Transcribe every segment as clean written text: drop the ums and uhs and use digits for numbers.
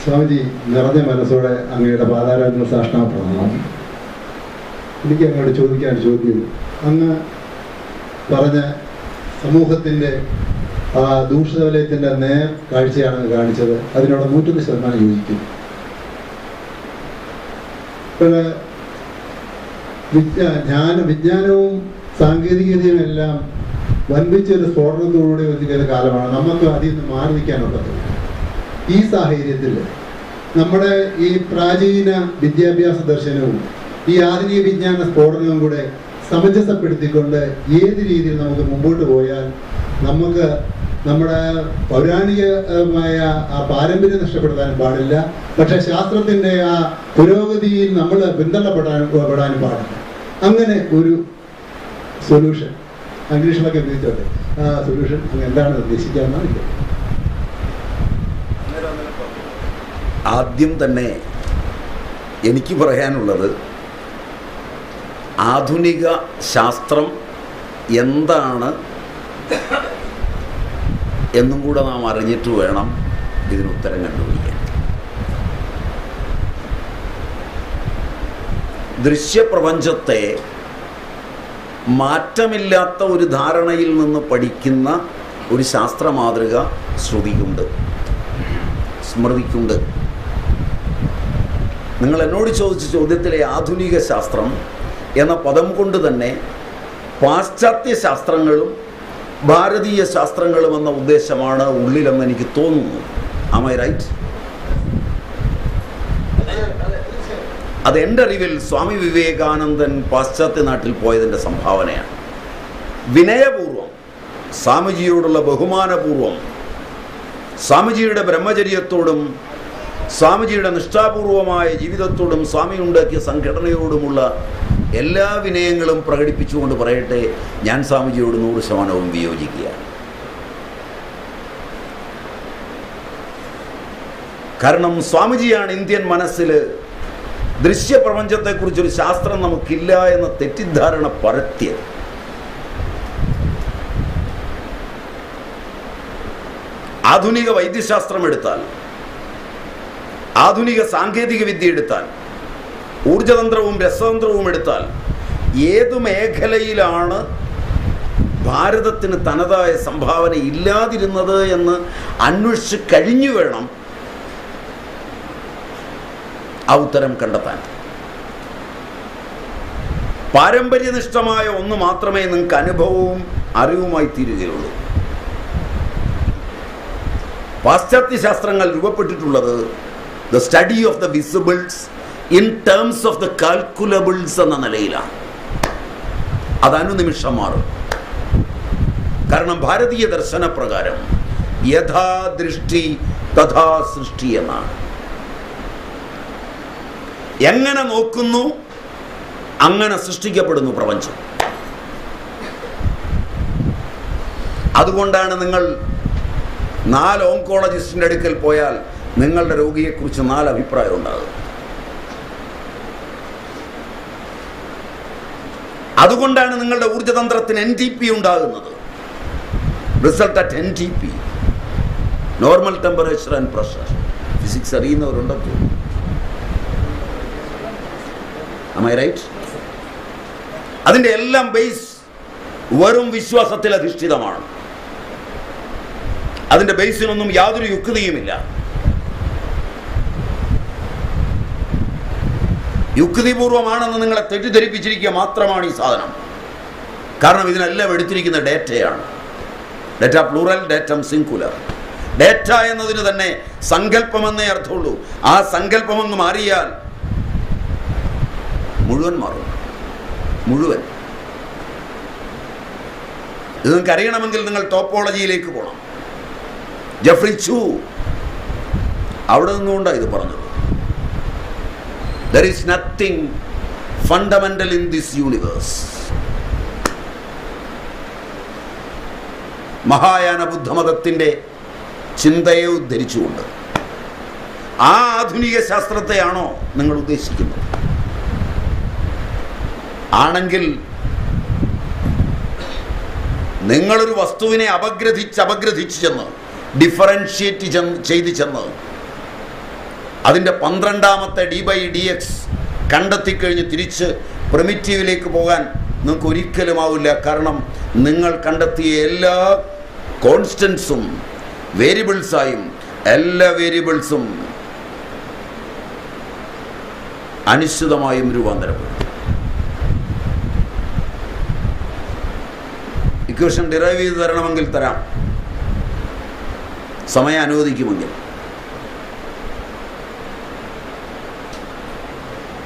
സ്വാമിജി നിറഞ്ഞ മനസ്സോടെ അങ്ങയുടെ പാതാരങ്ങൾ സാഷ്ടാംഗ പ്രണാമം. എനിക്ക് അങ്ങോട്ട് ചോദിക്കാൻ ചോദ്യം, അങ്ങ് പറഞ്ഞ സമൂഹത്തിൻ്റെ ആ ദൂഷണവലയത്തിൻ്റെ നേർ കാഴ്ചയാണ് കാണിച്ചത്. അതിനോട് 100% യോജിക്കുന്നു. വിജ്ഞാനവും സാങ്കേതികതയും എല്ലാം വൻപിച്ചൊരു സ്ഫോടനത്തോടുകൂടി വന്നിരിക്കുന്ന കാലമാണ്. നമുക്ക് അതിൽ നിന്ന് മാറി നിൽക്കാനുള്ളത്. ഈ സാഹചര്യത്തിൽ നമ്മുടെ ഈ പ്രാചീന വിദ്യാഭ്യാസ ദർശനവും ഈ ആധുനിക വിജ്ഞാന സ്ഫോടനവും കൂടെ സമഞ്ജസപ്പെടുത്തിക്കൊണ്ട് ഏത് രീതിയിൽ നമുക്ക് മുമ്പോട്ട് പോയാൽ നമുക്ക് നമ്മുടെ പൗരാണികമായ ആ പാരമ്പര്യം നഷ്ടപ്പെടുത്താനും പാടില്ല, പക്ഷെ ശാസ്ത്രത്തിൻ്റെ ആ പുരോഗതിയിൽ നമ്മൾ പിന്തള്ളപ്പെടാനും പാടില്ല. അങ്ങനെ ഒരു സൊല്യൂഷൻ ഇംഗ്ലീഷിലൊക്കെ ഉപയോഗിച്ചോട്ടെ, ആ സൊല്യൂഷൻ എന്താണ് ഉദ്ദേശിക്കാമെന്നാണ് എനിക്ക്. ആദ്യം തന്നെ എനിക്ക് പറയാനുള്ളത്, ആധുനിക ശാസ്ത്രം എന്താണ് എന്നും കൂടെ നാം അറിഞ്ഞിട്ട് വേണം ഇതിനുത്തരം കണ്ടുപിടിക്കാൻ. ദൃശ്യപ്രപഞ്ചത്തെ മാറ്റമില്ലാത്ത ഒരു ധാരണയിൽ നിന്ന് പഠിക്കുന്ന ഒരു ശാസ്ത്ര മാതൃക ശ്രുതിക്കുണ്ട്, സ്മൃതിക്കുണ്ട്. നിങ്ങൾ എന്നോട് ചോദിച്ച ചോദ്യത്തിലെ ആധുനിക ശാസ്ത്രം എന്ന പദം കൊണ്ട് തന്നെ പാശ്ചാത്യ ശാസ്ത്രങ്ങളും ഭാരതീയ ശാസ്ത്രങ്ങളും എന്ന ഉദ്ദേശമാണ് ഉള്ളിലെന്ന് എനിക്ക് തോന്നുന്നു. Am I right? അത് എൻ്റെ അറിവിൽ സ്വാമി വിവേകാനന്ദൻ പാശ്ചാത്യ നാട്ടിൽ പോയതിൻ്റെ സംഭാവനയാണ്. വിനയപൂർവം, സ്വാമിജിയോടുള്ള ബഹുമാനപൂർവം, സ്വാമിജിയുടെ ബ്രഹ്മചര്യത്തോടും സ്വാമിജിയുടെ നിഷ്ഠാപൂർവമായ ജീവിതത്തോടും സ്വാമി ഉണ്ടാക്കിയ സംഘടനയോടുമുള്ള എല്ലാ വിനയങ്ങളും പ്രകടിപ്പിച്ചുകൊണ്ട് പറയട്ടെ, ഞാൻ സ്വാമിജിയോട് 100% വിയോജിക്കുകയാണ്. കാരണം സ്വാമിജിയാണ് ഇന്ത്യൻ മനസ്സിൽ ദൃശ്യപ്രപഞ്ചത്തെക്കുറിച്ചൊരു ശാസ്ത്രം നമുക്കില്ല എന്ന തെറ്റിദ്ധാരണ പരത്തിയത്. ആധുനിക വൈദ്യശാസ്ത്രം എടുത്താൽ, ആധുനിക സാങ്കേതിക വിദ്യ എടുത്താൽ, ഊർജതന്ത്രവും രസതന്ത്രവും എടുത്താൽ, ഏതു മേഖലയിലാണ് ഭാരതത്തിന് തനതായ സംഭാവന ഇല്ലാതിരുന്നത് എന്ന് അന്വേഷിച്ച് കഴിഞ്ഞു വേണം ആ ഉത്തരം കണ്ടെത്താൻ. പാരമ്പര്യനിഷ്ഠമായ ഒന്ന് മാത്രമേ നിങ്ങൾക്ക് അനുഭവവും അറിവുമായി തീരുകയുള്ളൂ. പാശ്ചാത്യ ശാസ്ത്രങ്ങൾ രൂപപ്പെട്ടിട്ടുള്ളത് the study of the visibles in terms of the calculables എന്ന നിലയിലാണ്. അത് അനുനിമിഷം മാറും. കാരണം ഭാരതീയ ദർശന പ്രകാരം യഥാ ദൃഷ്ടി തഥാ സൃഷ്ടി എന്നാണ്. എങ്ങനെ നോക്കുന്നു അങ്ങനെ സൃഷ്ടിക്കപ്പെടുന്നു പ്രപഞ്ചം. അതുകൊണ്ടാണ് നിങ്ങൾ 4 ഓങ്കോളജിസ്റ്റിൻ്റെ അടുക്കൽ പോയാൽ നിങ്ങളുടെ രോഗിയെക്കുറിച്ച് 4 അഭിപ്രായം ഉണ്ടാകും. അതുകൊണ്ടാണ് നിങ്ങളുടെ ഊർജതന്ത്രത്തിന് NTP ഉണ്ടാകുന്നത്. Result at NTP, normal temperature and pressure. Physics അറിയുന്നവരുണ്ടെന്ന് തോന്നുന്നു. Am I right? അതിൻ്റെ എല്ലാം ബേസ് വെറും വിശ്വാസത്തിൽ അധിഷ്ഠിതമാണ്. അതിൻ്റെ ബേസിനൊന്നും യാതൊരു യുക്തിയുമില്ല. യുക്തിപൂർവമാണെന്ന് നിങ്ങളെ തെറ്റിദ്ധരിപ്പിച്ചിരിക്കുക മാത്രമാണ് ഈ സാധനം. കാരണം ഇതിനെല്ലാം എടുത്തിരിക്കുന്ന ഡേറ്റയാണ്. Data plural, datum singular. Data എന്നതിന് തന്നെ സങ്കല്പമെന്നേ അർത്ഥമുള്ളൂ. ആ സങ്കല്പമങ്ങ് മാറിയാൽ മുഴുവൻ മാറും. മുഴുവൻ. ഇത് നിങ്ങൾക്ക് അറിയണമെങ്കിൽ നിങ്ങൾ ടോപ്പോളജിയിലേക്ക് പോകണം. ജെഫ്രി ചൂ അവിടെ നിന്നുകൊണ്ടാണ് ഇത് പറഞ്ഞത്. There is nothing fundamental in this universe. Mahayana ബുദ്ധമതത്തിൻ്റെ ചിന്തയെ ഉദ്ധരിച്ചുകൊണ്ട് ആ ആധുനിക ശാസ്ത്രത്തെയാണോ നിങ്ങൾ ഉദ്ദേശിക്കുന്നത്? ആണെങ്കിൽ നിങ്ങളൊരു വസ്തുവിനെ അപഗ്രഥിച്ച് ചെന്ന് ഡിഫറൻഷിയേറ്റ് ചെയ്ത് ചെന്ന് അതിൻ്റെ 12ാമത്തെ d/dx കണ്ടെത്തിക്കഴിഞ്ഞ് തിരിച്ച് പ്രിമിറ്റീവിലേക്ക് പോകാൻ നിങ്ങൾക്ക് ഒരിക്കലും ആവില്ല. കാരണം നിങ്ങൾ കണ്ടെത്തിയ എല്ലാ കോൺസ്റ്റൻസും വേരിയബിൾസായും എല്ലാ വേരിയബിൾസും അനിശ്ചിതമായും രൂപാന്തരപ്പെടും. ഇക്വേഷൻ ഡിറൈവ് ചെയ്ത് തരണമെങ്കിൽ തരാം, സമയം അനുവദിക്കുമെങ്കിൽ.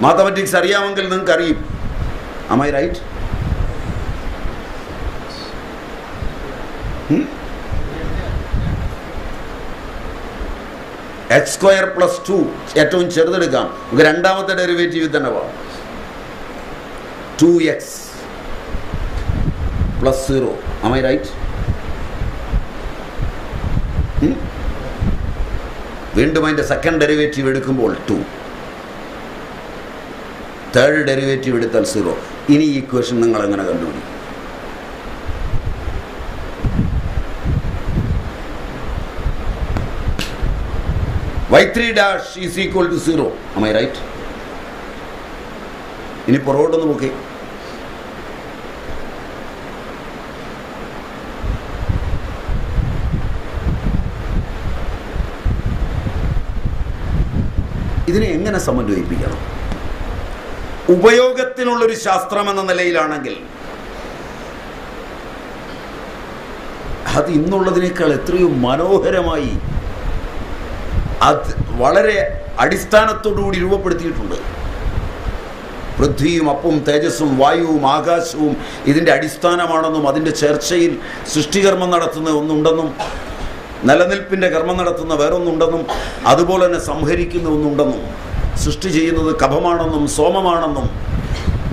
മാത്തമാറ്റിക്സ് അറിയാമെങ്കിൽ നിങ്ങൾക്ക് അറിയും. Am I right? x² + 2 ഏറ്റവും ചെറുതെടുക്കാം. നമുക്ക് രണ്ടാമത്തെ ഡെറിവേറ്റീവ് തന്നെ പോകാം. 2x + 0. Am I right? വീണ്ടും അതിൻ്റെ സെക്കൻഡ് ഡെറിവേറ്റീവ് എടുക്കുമ്പോൾ 2, തേർഡ് ഡെറിവേറ്റീവ് എടുത്താൽ 0. ഇനി ഈ ഇക്വേഷൻ നിങ്ങൾ എങ്ങനെ കണ്ടുപിടിക്കും? y3' = 0. Am I right? ഇനി പുറകോട്ടൊന്ന് നോക്കി. ഇതിനെ എങ്ങനെ സമന്വയിപ്പിക്കണം? ഉപയോഗത്തിനുള്ളൊരു ശാസ്ത്രം എന്ന നിലയിലാണെങ്കിൽ അത് ഇന്നുള്ളതിനേക്കാൾ എത്രയോ മനോഹരമായി അത് വളരെ അടിസ്ഥാനത്തോടുകൂടി രൂപപ്പെടുത്തിയിട്ടുണ്ട്. പൃഥ്വിയും അപ്പും തേജസ്സും വായുവും ആകാശവും ഇതിൻ്റെ അടിസ്ഥാനമാണെന്നും അതിൻ്റെ ചർച്ചയിൽ സൃഷ്ടികർമ്മം നടത്തുന്ന ഒന്നുണ്ടെന്നും നിലനിൽപ്പിൻ്റെ കർമ്മം നടത്തുന്ന വേറൊന്നുണ്ടെന്നും അതുപോലെ തന്നെ സംഹരിക്കുന്ന ഒന്നുണ്ടെന്നും സൃഷ്ടി ചെയ്യുന്നത് കഫമാണെന്നും സോമമാണെന്നും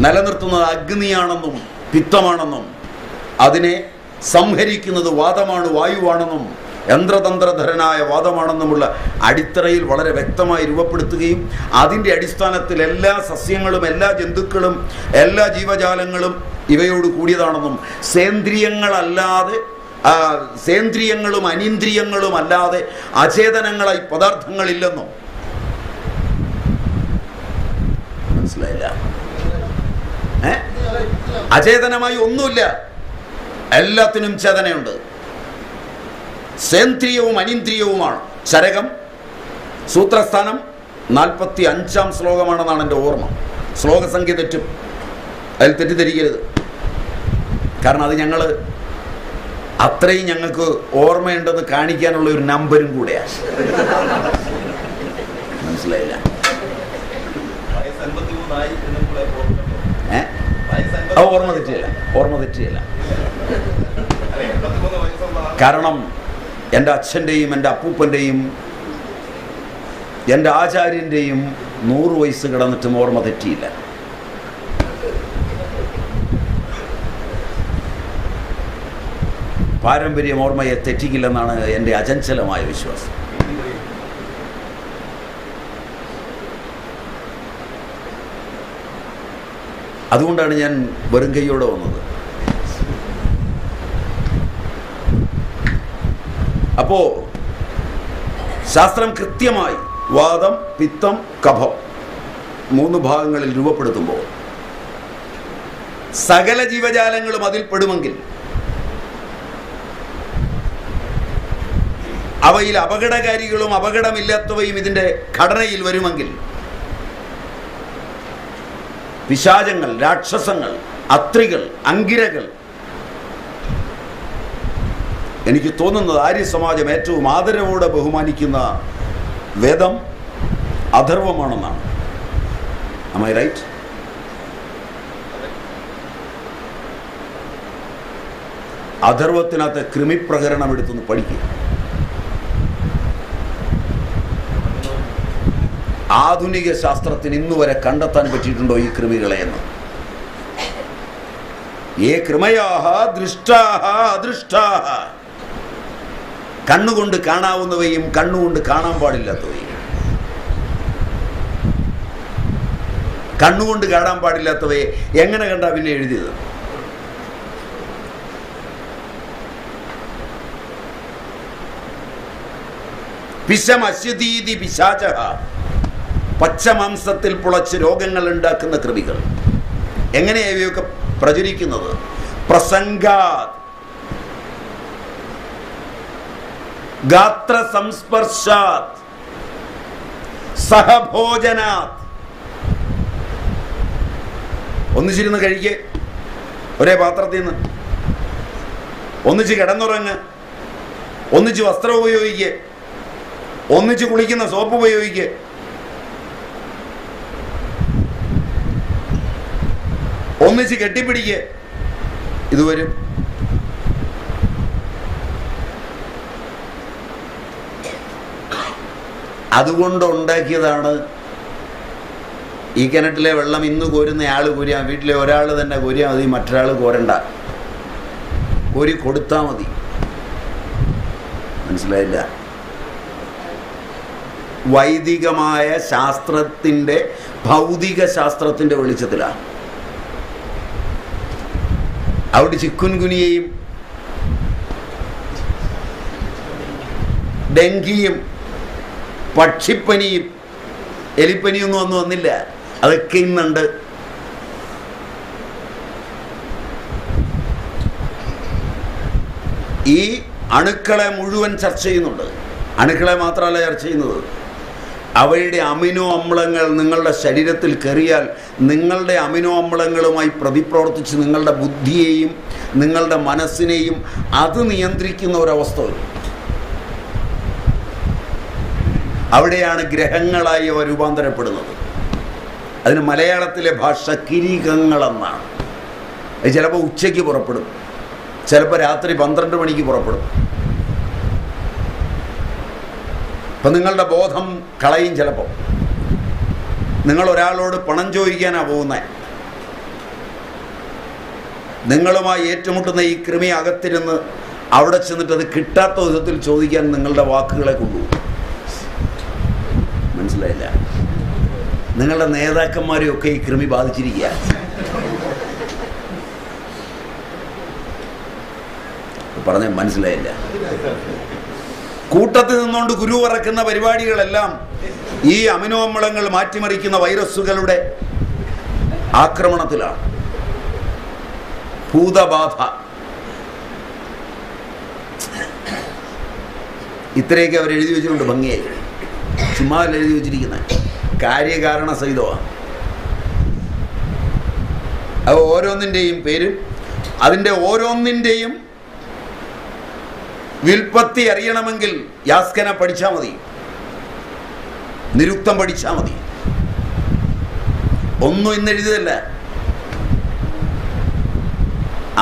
നിലനിർത്തുന്നത് അഗ്നിയാണെന്നും പിത്തമാണെന്നും അതിനെ സംഹരിക്കുന്നത് വാദമാണ് വായുവാണെന്നും യന്ത്രതന്ത്രധരനായ വാദമാണെന്നുമുള്ള അടിത്തറയിൽ വളരെ വ്യക്തമായി രൂപപ്പെടുത്തുകയും അതിൻ്റെ അടിസ്ഥാനത്തിൽ എല്ലാ സസ്യങ്ങളും എല്ലാ ജന്തുക്കളും എല്ലാ ജീവജാലങ്ങളും ഇവയോട് കൂടിയതാണെന്നും സേന്ദ്രിയങ്ങളും അനീന്ദ്രിയങ്ങളും അല്ലാതെ അചേതനങ്ങളായി പദാർത്ഥങ്ങളില്ലെന്നും മനസ്സിലായില്ല? അചേതനമായി ഒന്നുമില്ല, എല്ലാത്തിനും ചേതനയുണ്ട്. സേന്ദ്രിയവും അനീന്ദ്രിയവുമാണ്. ചരകം സൂത്രസ്ഥാനം 45-ാം ശ്ലോകമാണെന്നാണ് എൻ്റെ ഓർമ്മ. ശ്ലോകസംഖ്യ തെറ്റും, അതിൽ തെറ്റിദ്ധരിക്കരുത്. കാരണം അത് അത്രയും ഞങ്ങൾക്ക് ഓർമ്മയുണ്ടെന്ന് കാണിക്കാനുള്ള ഒരു നമ്പരും കൂടെയാണ്. മനസ്സിലായില്ല? ഓർമ്മ തെറ്റിയല്ല. കാരണം എൻ്റെ അച്ഛൻ്റെയും എൻ്റെ അപ്പൂപ്പൻ്റെയും എൻ്റെ ആചാര്യൻ്റെയും 100 വയസ്സ് കിടന്നിട്ടും ഓർമ്മ തെറ്റിയില്ല. പാരമ്പര്യം ഓർമ്മയെ തെറ്റിക്കില്ലെന്നാണ് എൻ്റെ അചഞ്ചലമായ വിശ്വാസം. അതുകൊണ്ടാണ് ഞാൻ വെറും കൈയോടെ വന്നത്. അപ്പോൾ ശാസ്ത്രം കൃത്യമായി വാദം, പിത്തം, കഫം 3 ഭാഗങ്ങളിൽ രൂപപ്പെടുത്തുമ്പോൾ സകല ജീവജാലങ്ങളും അതിൽ പെടുമെങ്കിൽ അവയിൽ അപകടകാരികളും അപകടമില്ലാത്തവയും ഇതിൻ്റെ ഘടനയിൽ വരുമെങ്കിൽ പിശാചങ്ങൾ, രാക്ഷസങ്ങൾ, അത്രികൾ, അങ്കിരകൾ, എനിക്ക് തോന്നുന്നത് ആര്യസമാജം ഏറ്റവും ആദരവോടെ ബഹുമാനിക്കുന്ന വേദം അഥർവമാണെന്നാണ്. Am I right? അഥർവത്തിനകത്ത് കൃമിപ്രകരണം എടുത്തൊന്ന് പഠിക്കുക. ആധുനിക ശാസ്ത്രത്തിന് ഇന്നുവരെ കണ്ടെത്താൻ പറ്റിയിട്ടുണ്ടോ ഈ കൃമികളെ എന്ന്? ഏ കൃമയാഹ ദൃഷ്ടാഹ അദൃഷ്ടാഹ, കണ്ണുകൊണ്ട് കാണാവുന്നവയും കണ്ണുകൊണ്ട് കാണാൻ പാടില്ലാത്തവയും. കണ്ണുകൊണ്ട് കാണാൻ പാടില്ലാത്തവയെ എങ്ങനെ കണ്ടാ പിന്നെ എഴുതിയത്? പിശമശ്യതീതി പിശാചഃ പച്ചമാംസത്തിൽ പുളച്ച് രോഗങ്ങൾ ഉണ്ടാക്കുന്ന കൃമികൾ. എങ്ങനെയാണ് ഇവയൊക്കെ പ്രചരിക്കുന്നത്? പ്രസംഗാത്, ഗാത്ര സംസ്പർശാത്, സഹഭോജനാത്. ഒന്നിച്ചിരുന്ന് കഴിക്കേ, ഒരേ പാത്രത്തിൽ നിന്ന് ഒന്നിച്ച് കിടന്നുറങ്ങ്, ഒന്നിച്ച് വസ്ത്രം ഉപയോഗിക്കുക, ഒന്നിച്ച് കുളിക്കുന്ന സോപ്പ് ഉപയോഗിക്കുക. ഒന്നിച്ച് കെട്ടിപ്പിടിക്കുക. ഇത് വരും. അതുകൊണ്ട് ഉണ്ടാക്കിയതാണ് ഈ കിണറ്റിലെ വെള്ളം ഇന്ന് കോരുന്ന ആൾ കോരിയാൽ, വീട്ടിലെ ഒരാൾ തന്നെ കോരിയാൽ മതി, മറ്റൊരാൾ കോരണ്ട, കോരി കൊടുത്താൽ മതി. മനസ്സിലായില്ല? വൈദികമായ ശാസ്ത്രത്തിൻ്റെ, ഭൗതിക ശാസ്ത്രത്തിൻ്റെ വെളിച്ചത്തിലാണ്. അവിടെ ചിക്കുൻ ഗുനിയയും ഡെങ്കിയും പക്ഷിപ്പനിയും എലിപ്പനിയൊന്നും ഒന്നും വന്നില്ല. അതൊക്കെ ഇന്നുണ്ട്. ഈ അണുക്കളെ മുഴുവൻ ചർച്ച ചെയ്യുന്നുണ്ട്. അണുക്കളെ മാത്രമല്ല ചർച്ച ചെയ്യുന്നത്, അവയുടെ അമിനോ അമ്ലങ്ങൾ നിങ്ങളുടെ ശരീരത്തിൽ കയറിയാൽ നിങ്ങളുടെ അമിനോ അമ്ലങ്ങളുമായി പ്രതിപ്രവർത്തിച്ച് നിങ്ങളുടെ ബുദ്ധിയെയും നിങ്ങളുടെ മനസ്സിനെയും അത് നിയന്ത്രിക്കുന്ന ഒരവസ്ഥ വരും. അവിടെയാണ് ഗ്രഹങ്ങളായി അവ രൂപാന്തരപ്പെടുന്നത്. അതിന് മലയാളത്തിലെ ഭാഷ കിരീകങ്ങളെന്നാണ്. അത് ചിലപ്പോൾ ഉച്ചയ്ക്ക് പുറപ്പെടും, ചിലപ്പോൾ രാത്രി 12 മണിക്ക് പുറപ്പെടും. അപ്പം നിങ്ങളുടെ ബോധം കളയും. ചിലപ്പോൾ നിങ്ങൾ ഒരാളോട് പണം ചോദിക്കാനാണ് പോകുന്നത്. നിങ്ങളുമായി ഏറ്റുമുട്ടുന്ന ഈ കൃമി അകത്തിരുന്ന് അവിടെ ചെന്നിട്ട് അത് കിട്ടാത്ത വിധത്തിൽ ചോദിക്കാൻ നിങ്ങളുടെ വാക്കുകളെ കൊണ്ടുപോകും. മനസ്സിലായില്ല? നിങ്ങളുടെ നേതാക്കന്മാരെയൊക്കെ ഈ കൃമി ബാധിച്ചിരിക്കുക. പറഞ്ഞ മനസ്സിലായില്ല? കൂട്ടത്തിൽ നിന്നുകൊണ്ട് ഗുരു പറക്കുന്ന പരിപാടികളെല്ലാം ഈ അമിനോ അമ്ലങ്ങൾ മാറ്റിമറിക്കുന്ന വൈറസുകളുടെ ആക്രമണത്തിലാണ്. ഭൂതബാധ. ഇത്രയൊക്കെ അവർ എഴുതി വെച്ചിട്ടുണ്ട് ഭംഗിയായി. ചുമ്മാ എഴുതി വെച്ചിരിക്കുന്നത് കാര്യകാരണ സഹിതമാണ്. അത് ഓരോന്നിൻ്റെയും പേരും അതിൻ്റെ ഓരോന്നിൻ്റെയും വിൽപ്പത്തി അറിയണമെങ്കിൽ യാസ്കന പഠിച്ചാൽ മതി, നിരുക്തം പഠിച്ചാൽ മതി. ഒന്നും ഇന്ന് എഴുതിയതല്ല,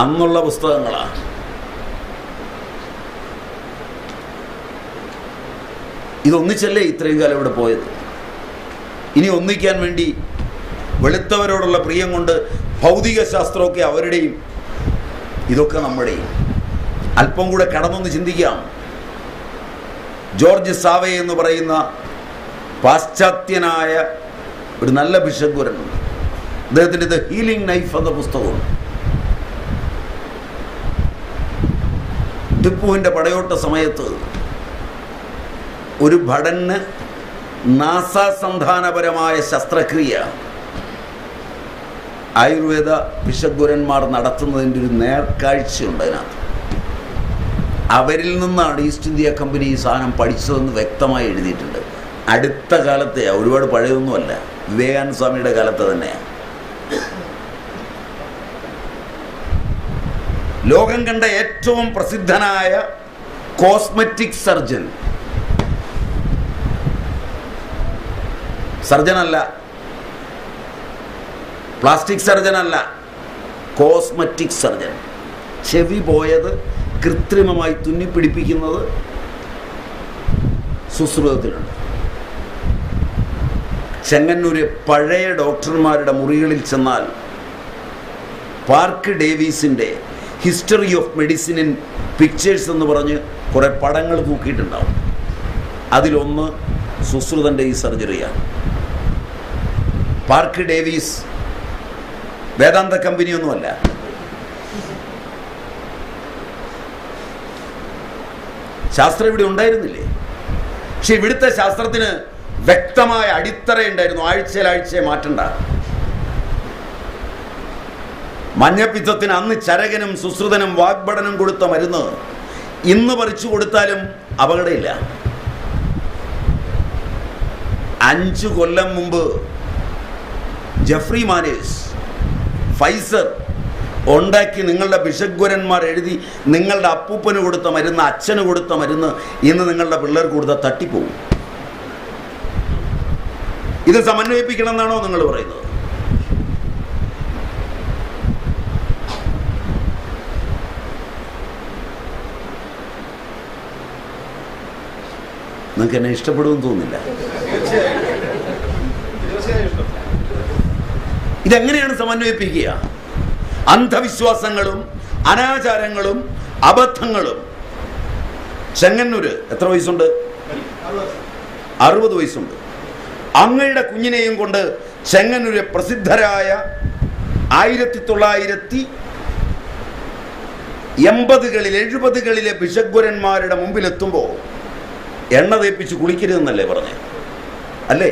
അന്നുള്ള പുസ്തകങ്ങളാണ്. ഇതൊന്നിച്ചല്ലേ ഇത്രയും കാലം ഇവിടെ പോയത്. ഇനി ഒന്നിക്കാൻ വേണ്ടി വെളുത്തവരോടുള്ള പ്രിയം കൊണ്ട് ഭൗതിക ശാസ്ത്രമൊക്കെ അവരുടെയും ഇതൊക്കെ നമ്മുടെയും. അല്പം കൂടെ കടന്നൊന്ന് ചിന്തിക്കാം. ജോർജ് സാവേ എന്ന് പറയുന്ന പാശ്ചാത്യനായ ഒരു നല്ല ബിഷപ്പുരനുണ്ട്. അദ്ദേഹത്തിൻ്റെ ദ ഹീലിംഗ് നൈഫ് എന്ന പുസ്തകമുണ്ട്. ടിപ്പുവിൻ്റെ പടയോട്ട സമയത്ത് ഒരു ഭടന് നാസാസന്ധാനപരമായ ശസ്ത്രക്രിയ ആയുർവേദ ബിഷപ്പുരന്മാർ നടത്തുന്നതിൻ്റെ ഒരു നേർക്കാഴ്ചയുണ്ട് അതിനകത്ത്. അവരിൽ നിന്നാണ് ഈസ്റ്റ് ഇന്ത്യ കമ്പനി ഈ സാധനം പഠിച്ചതെന്ന് വ്യക്തമായി എഴുതിയിട്ടുണ്ട്. അടുത്ത കാലത്തെ, ഒരുപാട് പഴയൊന്നുമല്ല, വിവേകാനന്ദ സ്വാമിയുടെ കാലത്ത് തന്നെയാണ്. ലോകം കണ്ട ഏറ്റവും പ്രസിദ്ധനായ കോസ്മെറ്റിക് സർജനല്ല, പ്ലാസ്റ്റിക് സർജനല്ല, കോസ്മെറ്റിക് സർജൻ. ചെവി പോയത് കൃത്രിമമായി തുന്നിപ്പിടിപ്പിക്കുന്നത് സുശ്രുതത്തിലുണ്ട്. ചെങ്ങന്നൂര് പഴയ ഡോക്ടർമാരുടെ മുറികളിൽ ചെന്നാൽ പാർക്ക് ഡേവീസിൻ്റെ history of medicine in pictures എന്ന് പറഞ്ഞ് കുറേ പടങ്ങൾ തൂക്കിയിട്ടുണ്ടാവും. അതിലൊന്ന് സുശ്രുതൻ്റെ ഈ സർജറിയാണ്. പാർക്ക് ഡേവീസ് വേദാന്ത കമ്പനിയൊന്നുമല്ല. ശാസ്ത്രം ഇവിടെ ഉണ്ടായിരുന്നില്ലേ? പക്ഷെ ഇവിടുത്തെ ശാസ്ത്രത്തിന് വ്യക്തമായ അടിത്തറയുണ്ടായിരുന്നു. ആഴ്ചയിൽ മാറ്റണ്ട. മഞ്ഞപ്പിത്തത്തിന് അന്ന് ചരകനും സുശ്രുതനും വാഗ്ഭടനും കൊടുത്ത മരുന്ന് ഇന്ന് പറിച്ചു കൊടുത്താലും അപകടമില്ല. 5 കൊല്ലം മുമ്പ് ജെഫ്രി മാനേഴ്സ് ഫൈസർ ഉണ്ടാക്കി നിങ്ങളുടെ ബിഷഗ്വരന്മാർ എഴുതി നിങ്ങളുടെ അപ്പൂപ്പന് കൊടുത്ത മരുന്ന്, അച്ഛന് കൊടുത്ത മരുന്ന് ഇന്ന് നിങ്ങളുടെ പിള്ളേർക്ക് കൊടുത്ത തട്ടിപ്പോവും. ഇത് സമന്വയിപ്പിക്കണം എന്നാണോ നിങ്ങൾ പറയുന്നത്? നിങ്ങൾക്ക് എന്നെ ഇഷ്ടപ്പെടുമെന്ന് തോന്നുന്നില്ല. ഇതെങ്ങനെയാണ് സമന്വയിപ്പിക്കുക? അന്ധവിശ്വാസങ്ങളും അനാചാരങ്ങളും അബദ്ധങ്ങളും. ചെങ്ങന്നൂര് എത്ര വയസ്സുണ്ട്? 60 വയസ്സുണ്ട്. അങ്ങയുടെ കുഞ്ഞിനെയും കൊണ്ട് ചെങ്ങന്നൂര് പ്രസിദ്ധരായ 1980-കളിൽ 70-കളിലെ ബിഷഗ്വരന്മാരുടെ മുമ്പിലെത്തുമ്പോൾ എണ്ണ തേപ്പിച്ച് കുളിക്കരുതെന്നല്ലേ പറഞ്ഞേ? അല്ലേ?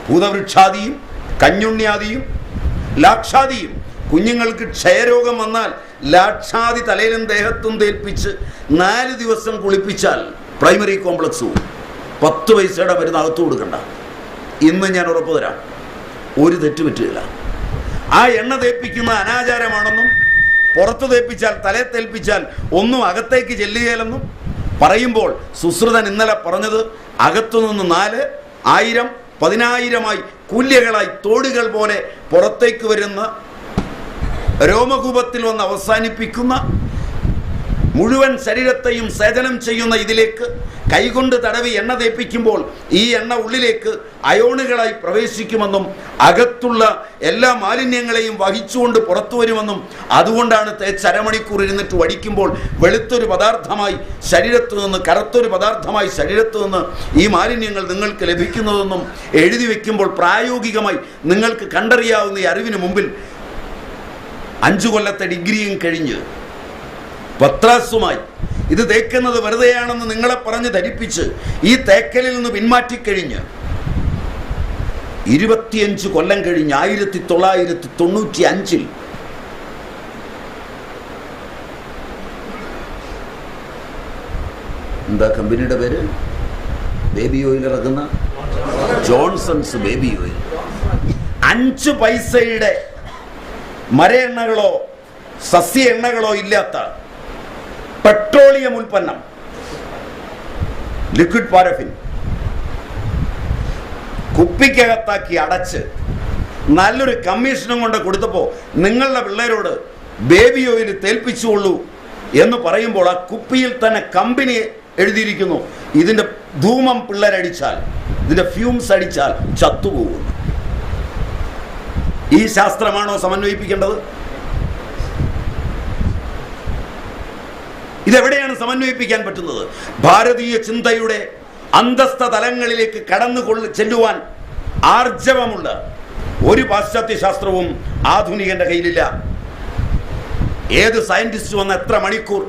ഭൂതവൃക്ഷാദിയും കഞ്ഞുണ്യാദിയും ലാക്ഷാദിയും. കുഞ്ഞുങ്ങൾക്ക് ക്ഷയരോഗം വന്നാൽ ലാക്ഷാദി തലയിലും ദേഹത്തും തേൽപ്പിച്ച് 4 ദിവസം കുളിപ്പിച്ചാൽ പ്രൈമറി കോംപ്ലക്സ് പോവും. 10 പൈസയുടെ മരുന്ന് അകത്തു കൊടുക്കണ്ട. ഇന്ന് ഞാൻ ഉറപ്പ് തരാം, ഒരു തെറ്റ് പറ്റുകയില്ല. ആ എണ്ണ തേപ്പിക്കുന്ന അനാചാരമാണെന്നും പുറത്തു തേപ്പിച്ചാൽ തലയെ തേൽപ്പിച്ചാൽ ഒന്നും അകത്തേക്ക് ചെല്ലുകയില്ലെന്നും പറയുമ്പോൾ സുശ്രുതൻ ഇന്നലെ പറഞ്ഞത് അകത്തുനിന്ന് 4, 1000, 10,000 കൂല്യകളായി തോടുകൾ പോലെ പുറത്തേക്ക് വരുന്ന രോമകൂപത്തിൽ വന്ന് അവസാനിപ്പിക്കുന്ന മുഴുവൻ ശരീരത്തെയും സേചനം ചെയ്യുന്ന ഇതിലേക്ക് കൈകൊണ്ട് തടവി എണ്ണ തേപ്പിക്കുമ്പോൾ ഈ എണ്ണ ഉള്ളിലേക്ക് അയോണുകളായി പ്രവേശിക്കുമെന്നും അകത്തുള്ള എല്ലാ മാലിന്യങ്ങളെയും വഹിച്ചുകൊണ്ട് പുറത്തു വരുമെന്നും അതുകൊണ്ടാണ് തേച്ച് അരമണിക്കൂർ ഇരുന്നിട്ട് വടിക്കുമ്പോൾ വെളുത്തൊരു പദാർത്ഥമായി ശരീരത്തു നിന്ന്, കറുത്തൊരു പദാർത്ഥമായി ശരീരത്തു നിന്ന് ഈ മാലിന്യങ്ങൾ നിങ്ങൾക്ക് ലഭിക്കുന്നതെന്നും എഴുതി വയ്ക്കുമ്പോൾ പ്രായോഗികമായി നിങ്ങൾക്ക് കണ്ടറിയാവുന്ന ഈ അറിവിന് മുമ്പിൽ 5 കൊല്ലത്തെ ഡിഗ്രിയും കഴിഞ്ഞ് പത്രാസുമായി ഇത് തേക്കുന്നത് വെറുതെയാണെന്ന് നിങ്ങളെ പറഞ്ഞ് ധരിപ്പിച്ച് ഈ തേക്കലിൽ നിന്ന് പിന്മാറ്റിക്കഴിഞ്ഞ് 25 കൊല്ലം കഴിഞ്ഞ് 1995 എന്താ കമ്പനിയുടെ പേര്? ബേബി ഓയിൽ ഇറക്കുന്ന ജോൺസൺസ് ബേബി ഓയിൽ. 5 പൈസയുടെ മര എണ്ണകളോ സസ്യ എണ്ണകളോ ഇല്ലാത്ത പെട്രോളിയം ഉൽപ്പന്നം, ലിക്വിഡ് പാരഫിൻ കുപ്പിക്കകത്താക്കി അടച്ച് നല്ലൊരു കമ്മീഷനും കൊണ്ട് കൊടുത്തപ്പോൾ നിങ്ങളുടെ പിള്ളേരോട് ബേബി ഓയിൽ തേൽപ്പിച്ചുകൊള്ളൂ എന്ന് പറയുമ്പോൾ ആ കുപ്പിയിൽ തന്നെ കമ്പനി എഴുതിയിരിക്കുന്നു, ഇതിൻ്റെ ധൂമം പിള്ളേരടിച്ചാൽ, ഇതിൻ്റെ ഫ്യൂംസ് അടിച്ചാൽ ചത്തുപോകുന്നു. ഈ ശാസ്ത്രമാണോ സമന്വയിപ്പിക്കേണ്ടത്? ഇതെവിടെയാണ് സമന്വയിപ്പിക്കാൻ പറ്റുന്നത്? ഭാരതീയ ചിന്തയുടെ അന്തസ്ഥ തലങ്ങളിലേക്ക് കടന്നു ചെല്ലുവാൻ ആർജവമുള്ള ഒരു പാശ്ചാത്യ ശാസ്ത്രവും ആധുനികന്റെ കയ്യിലില്ല. ഏത് സയന്റിസ്റ്റ് വന്ന എത്ര മണിക്കൂർ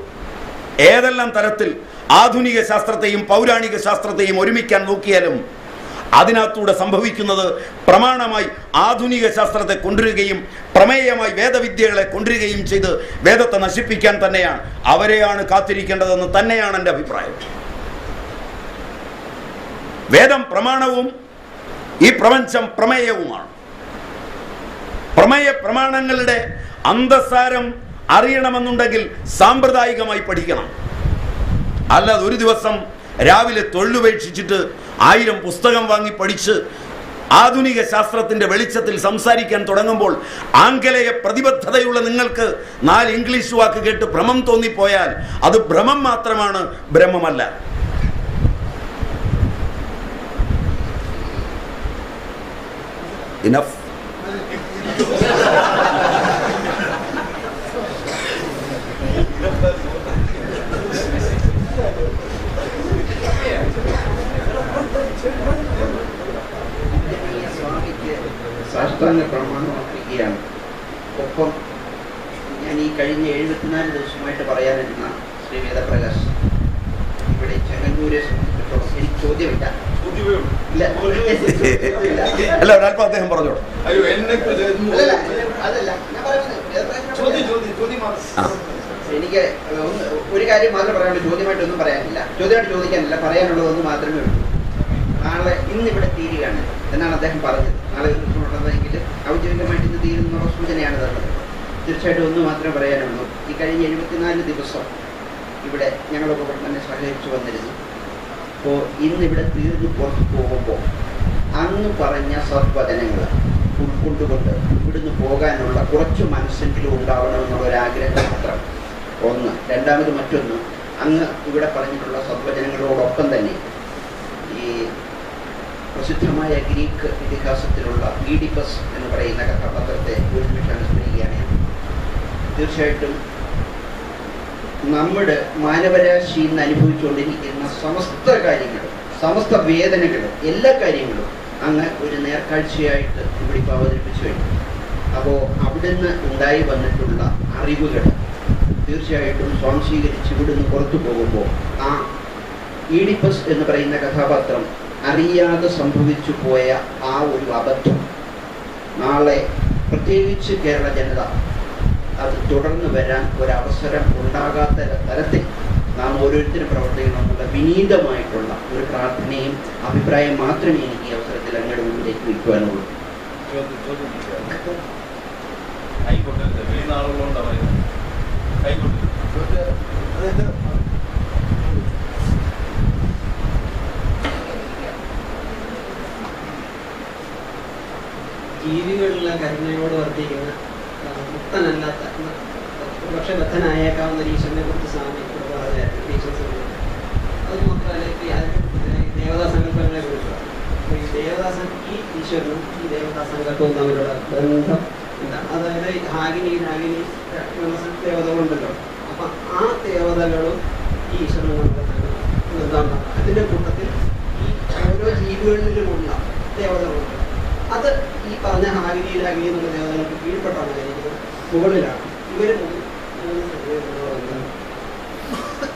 ഏതെല്ലാം തരത്തിൽ ആധുനിക ശാസ്ത്രത്തെയും പൗരാണിക ശാസ്ത്രത്തെയും ഒരുമിക്കാൻ നോക്കിയാലും അതിനകത്തൂടെ സംഭവിക്കുന്നത് പ്രമാണമായി ആധുനിക ശാസ്ത്രത്തെ കൊണ്ടുവരികയും പ്രമേയമായി വേദവിദ്യകളെ കൊണ്ടുവരികയും ചെയ്ത് വേദത്തെ നശിപ്പിക്കാൻ തന്നെയാണ്. അവരെയാണ് കാത്തിരിക്കേണ്ടതെന്ന് തന്നെയാണ് എൻ്റെ അഭിപ്രായം. വേദം പ്രമാണവും ഈ പ്രപഞ്ചം പ്രമേയവുമാണ്. പ്രമാണങ്ങളുടെ അന്തസാരം അറിയണമെന്നുണ്ടെങ്കിൽ സാമ്പ്രദായികമായി പഠിക്കണം. അല്ലാതെ ഒരു ദിവസം രാവിലെ തൊഴിലുപേക്ഷിച്ചിട്ട് 1000 പുസ്തകം വാങ്ങി പഠിച്ച് ആധുനിക ശാസ്ത്രത്തിന്റെ വെളിച്ചത്തിൽ സംസാരിക്കാൻ തുടങ്ങുമ്പോൾ ആംഗലേയ പ്രതിബദ്ധതയുള്ള നിങ്ങൾക്ക് 4 ഇംഗ്ലീഷ് വാക്ക് കേട്ട് ഭ്രമം തോന്നിപ്പോയാൽ അത് ഭ്രമം മാത്രമാണ്, ബ്രഹ്മമല്ല. ഇനഫ്. സാഷ്ടാംഗ പ്രമാണമാക്കുകയാണ്. ഒപ്പം ഞാൻ ഈ കഴിഞ്ഞ 74 ദിവസമായിട്ട് പറയാനിരുന്ന ശ്രീ വേദപ്രകാശ് ഇവിടെ ചെങ്ങന്നൂരെ സംബന്ധിച്ചിടത്തോളം ചോദ്യമില്ല. ഇല്ല. അല്ല, ഒരല്പം അദ്ദേഹം പറഞ്ഞോളൂ. അല്ലല്ല, അതല്ല ഞാൻ പറയുന്നത്. എനിക്ക് ഒരു കാര്യം മാത്രമേ പറയാനുള്ളൂ. ചോദ്യമായിട്ടൊന്നും പറയാനില്ല. ചോദ്യമായിട്ട് ചോദിക്കാനില്ല, പറയാനുള്ളതൊന്നും മാത്രമേ ഉള്ളൂ. നാളെ ഇന്നിവിടെ തീരുകയാണ് എന്നാണ് അദ്ദേഹം പറഞ്ഞത്. നാളെ ഉണ്ടെന്നെങ്കിൽ ഔദ്യോഗികമായിട്ട് ഇന്ന് തീരുന്നുള്ള സൂചനയാണ് തന്നത്. തീർച്ചയായിട്ടും ഒന്ന് മാത്രമേ പറയാനുള്ളൂ. ഈ കഴിഞ്ഞ 74 ദിവസം ഇവിടെ ഞങ്ങളൊക്കെ തന്നെ സഹകരിച്ചു വന്നിരുന്നു. അപ്പോൾ ഇന്നിവിടെ തീർന്നു പുറത്ത് പോകുമ്പോൾ അന്ന് പറഞ്ഞ സദ്വചനങ്ങൾ ഉൾക്കൊണ്ടുകൊണ്ട് ഇവിടുന്ന് പോകാനുള്ള കുറച്ച് മനസ്സെങ്കിലും ഉണ്ടാവണമെന്നുള്ള ഒരാഗ്രഹം മാത്രം ഒന്ന്. രണ്ടാമത് മറ്റൊന്ന്, അങ്ങ് ഇവിടെ പറഞ്ഞിട്ടുള്ള സദ്വചനങ്ങളോടൊപ്പം തന്നെ ഈ പ്രസിദ്ധമായ ഗ്രീക്ക് ഇതിഹാസത്തിലുള്ള ഈഡിപ്പസ് എന്ന് പറയുന്ന കഥാപാത്രത്തെ ഒരു നിമിഷം അനുസ്മരിക്കുകയാണ്. തീർച്ചയായിട്ടും നമ്മുടെ മാനവരാശി ഇന്ന് അനുഭവിച്ചുകൊണ്ടിരിക്കുന്ന സമസ്ത കാര്യങ്ങളും സമസ്ത വേദനകളും എല്ലാ കാര്യങ്ങളും അങ്ങ് ഒരു നേർക്കാഴ്ചയായിട്ട് ഇവിടെ ഇപ്പോൾ അവതരിപ്പിച്ചു കഴിഞ്ഞു. അപ്പോൾ അവിടുന്ന് ഉണ്ടായി വന്നിട്ടുള്ള അറിവുകൾ തീർച്ചയായിട്ടും സ്വാംശീകരിച്ച് ഇവിടുന്ന് പുറത്തു പോകുമ്പോൾ ആ ഈഡിപ്പസ് എന്ന് പറയുന്ന കഥാപാത്രം അറിയാതെ സംഭവിച്ചു പോയ ആ ഒരു അബദ്ധം നാളെ പ്രത്യേകിച്ച് കേരള ജനത അത് തുടർന്ന് വരാൻ ഒരവസരം ഉണ്ടാകാത്ത തരത്തിൽ നാം ഓരോരുത്തരും പ്രവർത്തിക്കണമെന്നുള്ള വിനീതമായിട്ടുള്ള ഒരു പ്രാർത്ഥനയും അഭിപ്രായം മാത്രമേ എനിക്ക് ഈ അവസരത്തിൽ അങ്ങയുടെ മുന്നിലേക്ക് വയ്ക്കുവാനുള്ളൂ. ജീവികളിലെ കരുണയോട് വർദ്ധിക്കുന്ന മുക്തനല്ലാത്ത പക്ഷെ ബദ്ധനായേക്കാവുന്ന ഈശ്വരനെ കുറിച്ച് സ്വാമി പറഞ്ഞായിരുന്നു. അത് മാത്രമല്ല ഈ ദേവതാ സങ്കല്പങ്ങളെ കുറിച്ചാണ്. അപ്പോൾ ഈ ദേവദാസൻ ഈ ഈശ്വരനും ഈ ദേവതാ സങ്കല്പവും തമ്മിലുള്ള ബന്ധം എന്താണ്? അതായത് ഹാഗിനി ദേവതകളുണ്ടല്ലോ. അപ്പം ആ ദേവതകളും ഈ ഈശ്വരനും എന്താണ്? അതിൻ്റെ കൂട്ടത്തിൽ ഈ ഓരോ ജീവികളിലുമുള്ള ദേവതകളുണ്ട്. അത് ഈ പറഞ്ഞ ഹാഗിനി രാഗിനി എന്നുള്ള ദേവതകൾക്ക് കീഴ്പ്പെട്ടാണ് കഴിക്കുന്നത്, മുകളിലാണ്. ഇവര്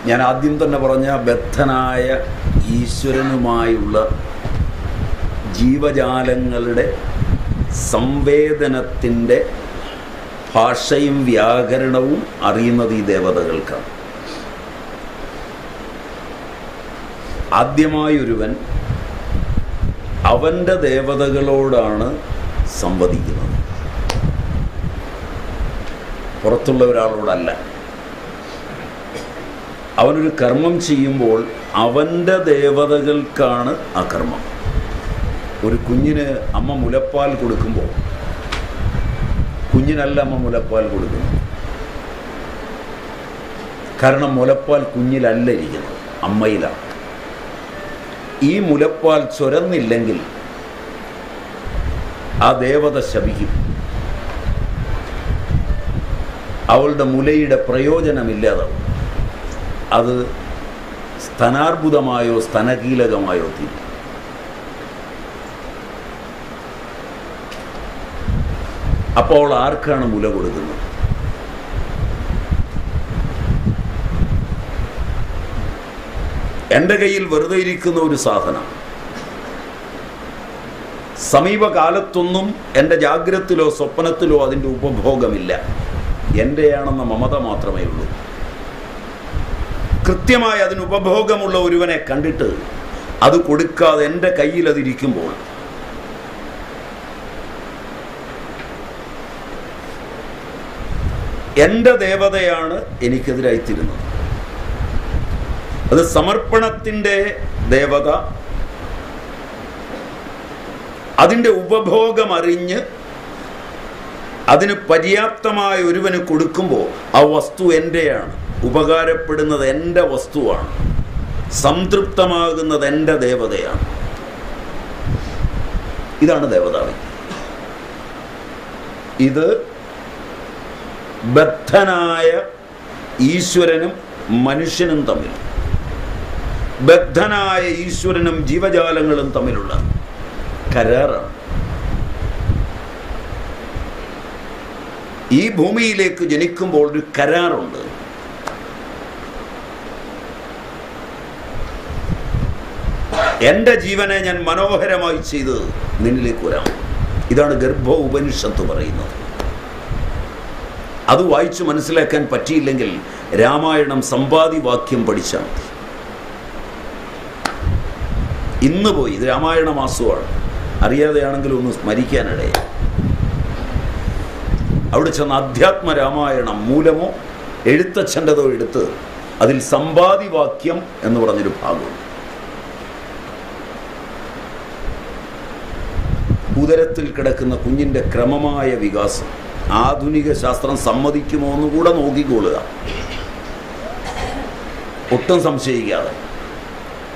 ഞാൻ ആദ്യം തന്നെ പറഞ്ഞ ബദ്ധനായ ഈശ്വരനുമായുള്ള ജീവജാലങ്ങളുടെ സംവേദനത്തിൻ്റെ ഭാഷയും വ്യാകരണവും അറിയുന്നത് ഈ ദേവതകൾക്കാണ്. ആദ്യമായൊരുവൻ അവൻ്റെ ദേവതകളോടാണ് സംവദിക്കുന്നത്, പുറത്തുള്ള ഒരാളോടല്ല. അവനൊരു കർമ്മം ചെയ്യുമ്പോൾ അവൻ്റെ ദേവതകൾക്കാണ് ആ കർമ്മം. ഒരു കുഞ്ഞിന് അമ്മ മുലപ്പാൽ കൊടുക്കുമ്പോൾ കുഞ്ഞിനല്ല അമ്മ മുലപ്പാൽ കൊടുക്കുന്നത്. കാരണം മുലപ്പാൽ കുഞ്ഞിലല്ല ഇരിക്കുന്നത്, അമ്മയിലാണ്. ഈ മുലപ്പാൽ ചൊരന്നില്ലെങ്കിൽ ആ ദേവത ശപിക്കും. അവളുടെ മുലയുടെ പ്രയോജനമില്ലാതാവും. അത് സ്തനാർബുദമായോ സ്തനകീലകമായോ തീരും. അപ്പോൾ ആർക്കാണ് മുല കൊടുക്കുന്നത്? എൻ്റെ കയ്യിൽ വെറുതെ ഇരിക്കുന്ന ഒരു സാധനം സമീപകാലത്തൊന്നും എൻ്റെ ജാഗ്രതത്തിലോ സ്വപ്നത്തിലോ അതിൻ്റെ ഉപഭോഗമില്ല. എൻ്റെയാണെന്ന മമത മാത്രമേ ഉള്ളൂ. കൃത്യമായി അതിന് ഉപഭോഗമുള്ള ഒരുവനെ കണ്ടിട്ട് അത് കൊടുക്കാതെ എൻ്റെ കയ്യിൽ അതിരിക്കുമ്പോൾ എൻ്റെ ദേവതയാണ് എനിക്കെതിരായിത്തീരുന്നത്. അത് സമർപ്പണത്തിൻ്റെ ദേവത അതിൻ്റെ ഉപഭോഗം അറിഞ്ഞ് അതിന് പര്യാപ്തമായ ഒരുവന് കൊടുക്കുമ്പോൾ ആ വസ്തു എൻ്റെയാണ്, ഉപകാരപ്പെടുന്നത് എൻ്റെ വസ്തുവാണ്, സംതൃപ്തമാകുന്നത് എൻ്റെ ദേവതയാണ്. ഇതാണ് ദേവതാവ്. ഇത് ബദ്ധനായ ഈശ്വരനും മനുഷ്യനും തമ്മിൽ, ബദ്ധനായ ഈശ്വരനും ജീവജാലങ്ങളും തമ്മിലുള്ള കരാറാണ്. ഈ ഭൂമിയിലേക്ക് ജനിക്കുമ്പോൾ ഒരു കരാറുണ്ട്. എൻ്റെ ജീവനെ ഞാൻ മനോഹരമായി ചെയ്ത് നിന്നിലേക്ക് വരാം. ഇതാണ് ഗർഭ ഉപനിഷത്ത് പറയുന്നത്. അത് വായിച്ചു മനസ്സിലാക്കാൻ പറ്റിയില്ലെങ്കിൽ രാമായണം സമ്പാദിവാക്യം പഠിച്ചാൽ മതി. ഇന്ന് പോയി, ഇത് രാമായണ മാസമാണ്, അറിയാതെയാണെങ്കിലും ഒന്ന് സ്മരിക്കാനിടയെ. അവിടെ ചെന്ന് അധ്യാത്മ രാമായണം മൂലമോ എഴുത്തച്ഛൻ്റെതോ എടുത്ത് അതിൽ സമ്പാദിവാക്യം എന്ന് പറഞ്ഞൊരു ഭാഗമുണ്ട്. ഉദരത്തിൽ കിടക്കുന്ന കുഞ്ഞിൻ്റെ ക്രമമായ വികാസം ആധുനിക ശാസ്ത്രം സമ്മതിക്കുമോ എന്നുകൂടെ നോക്കിക്കൊള്ളുക, ഒട്ടും സംശയിക്കാതെ.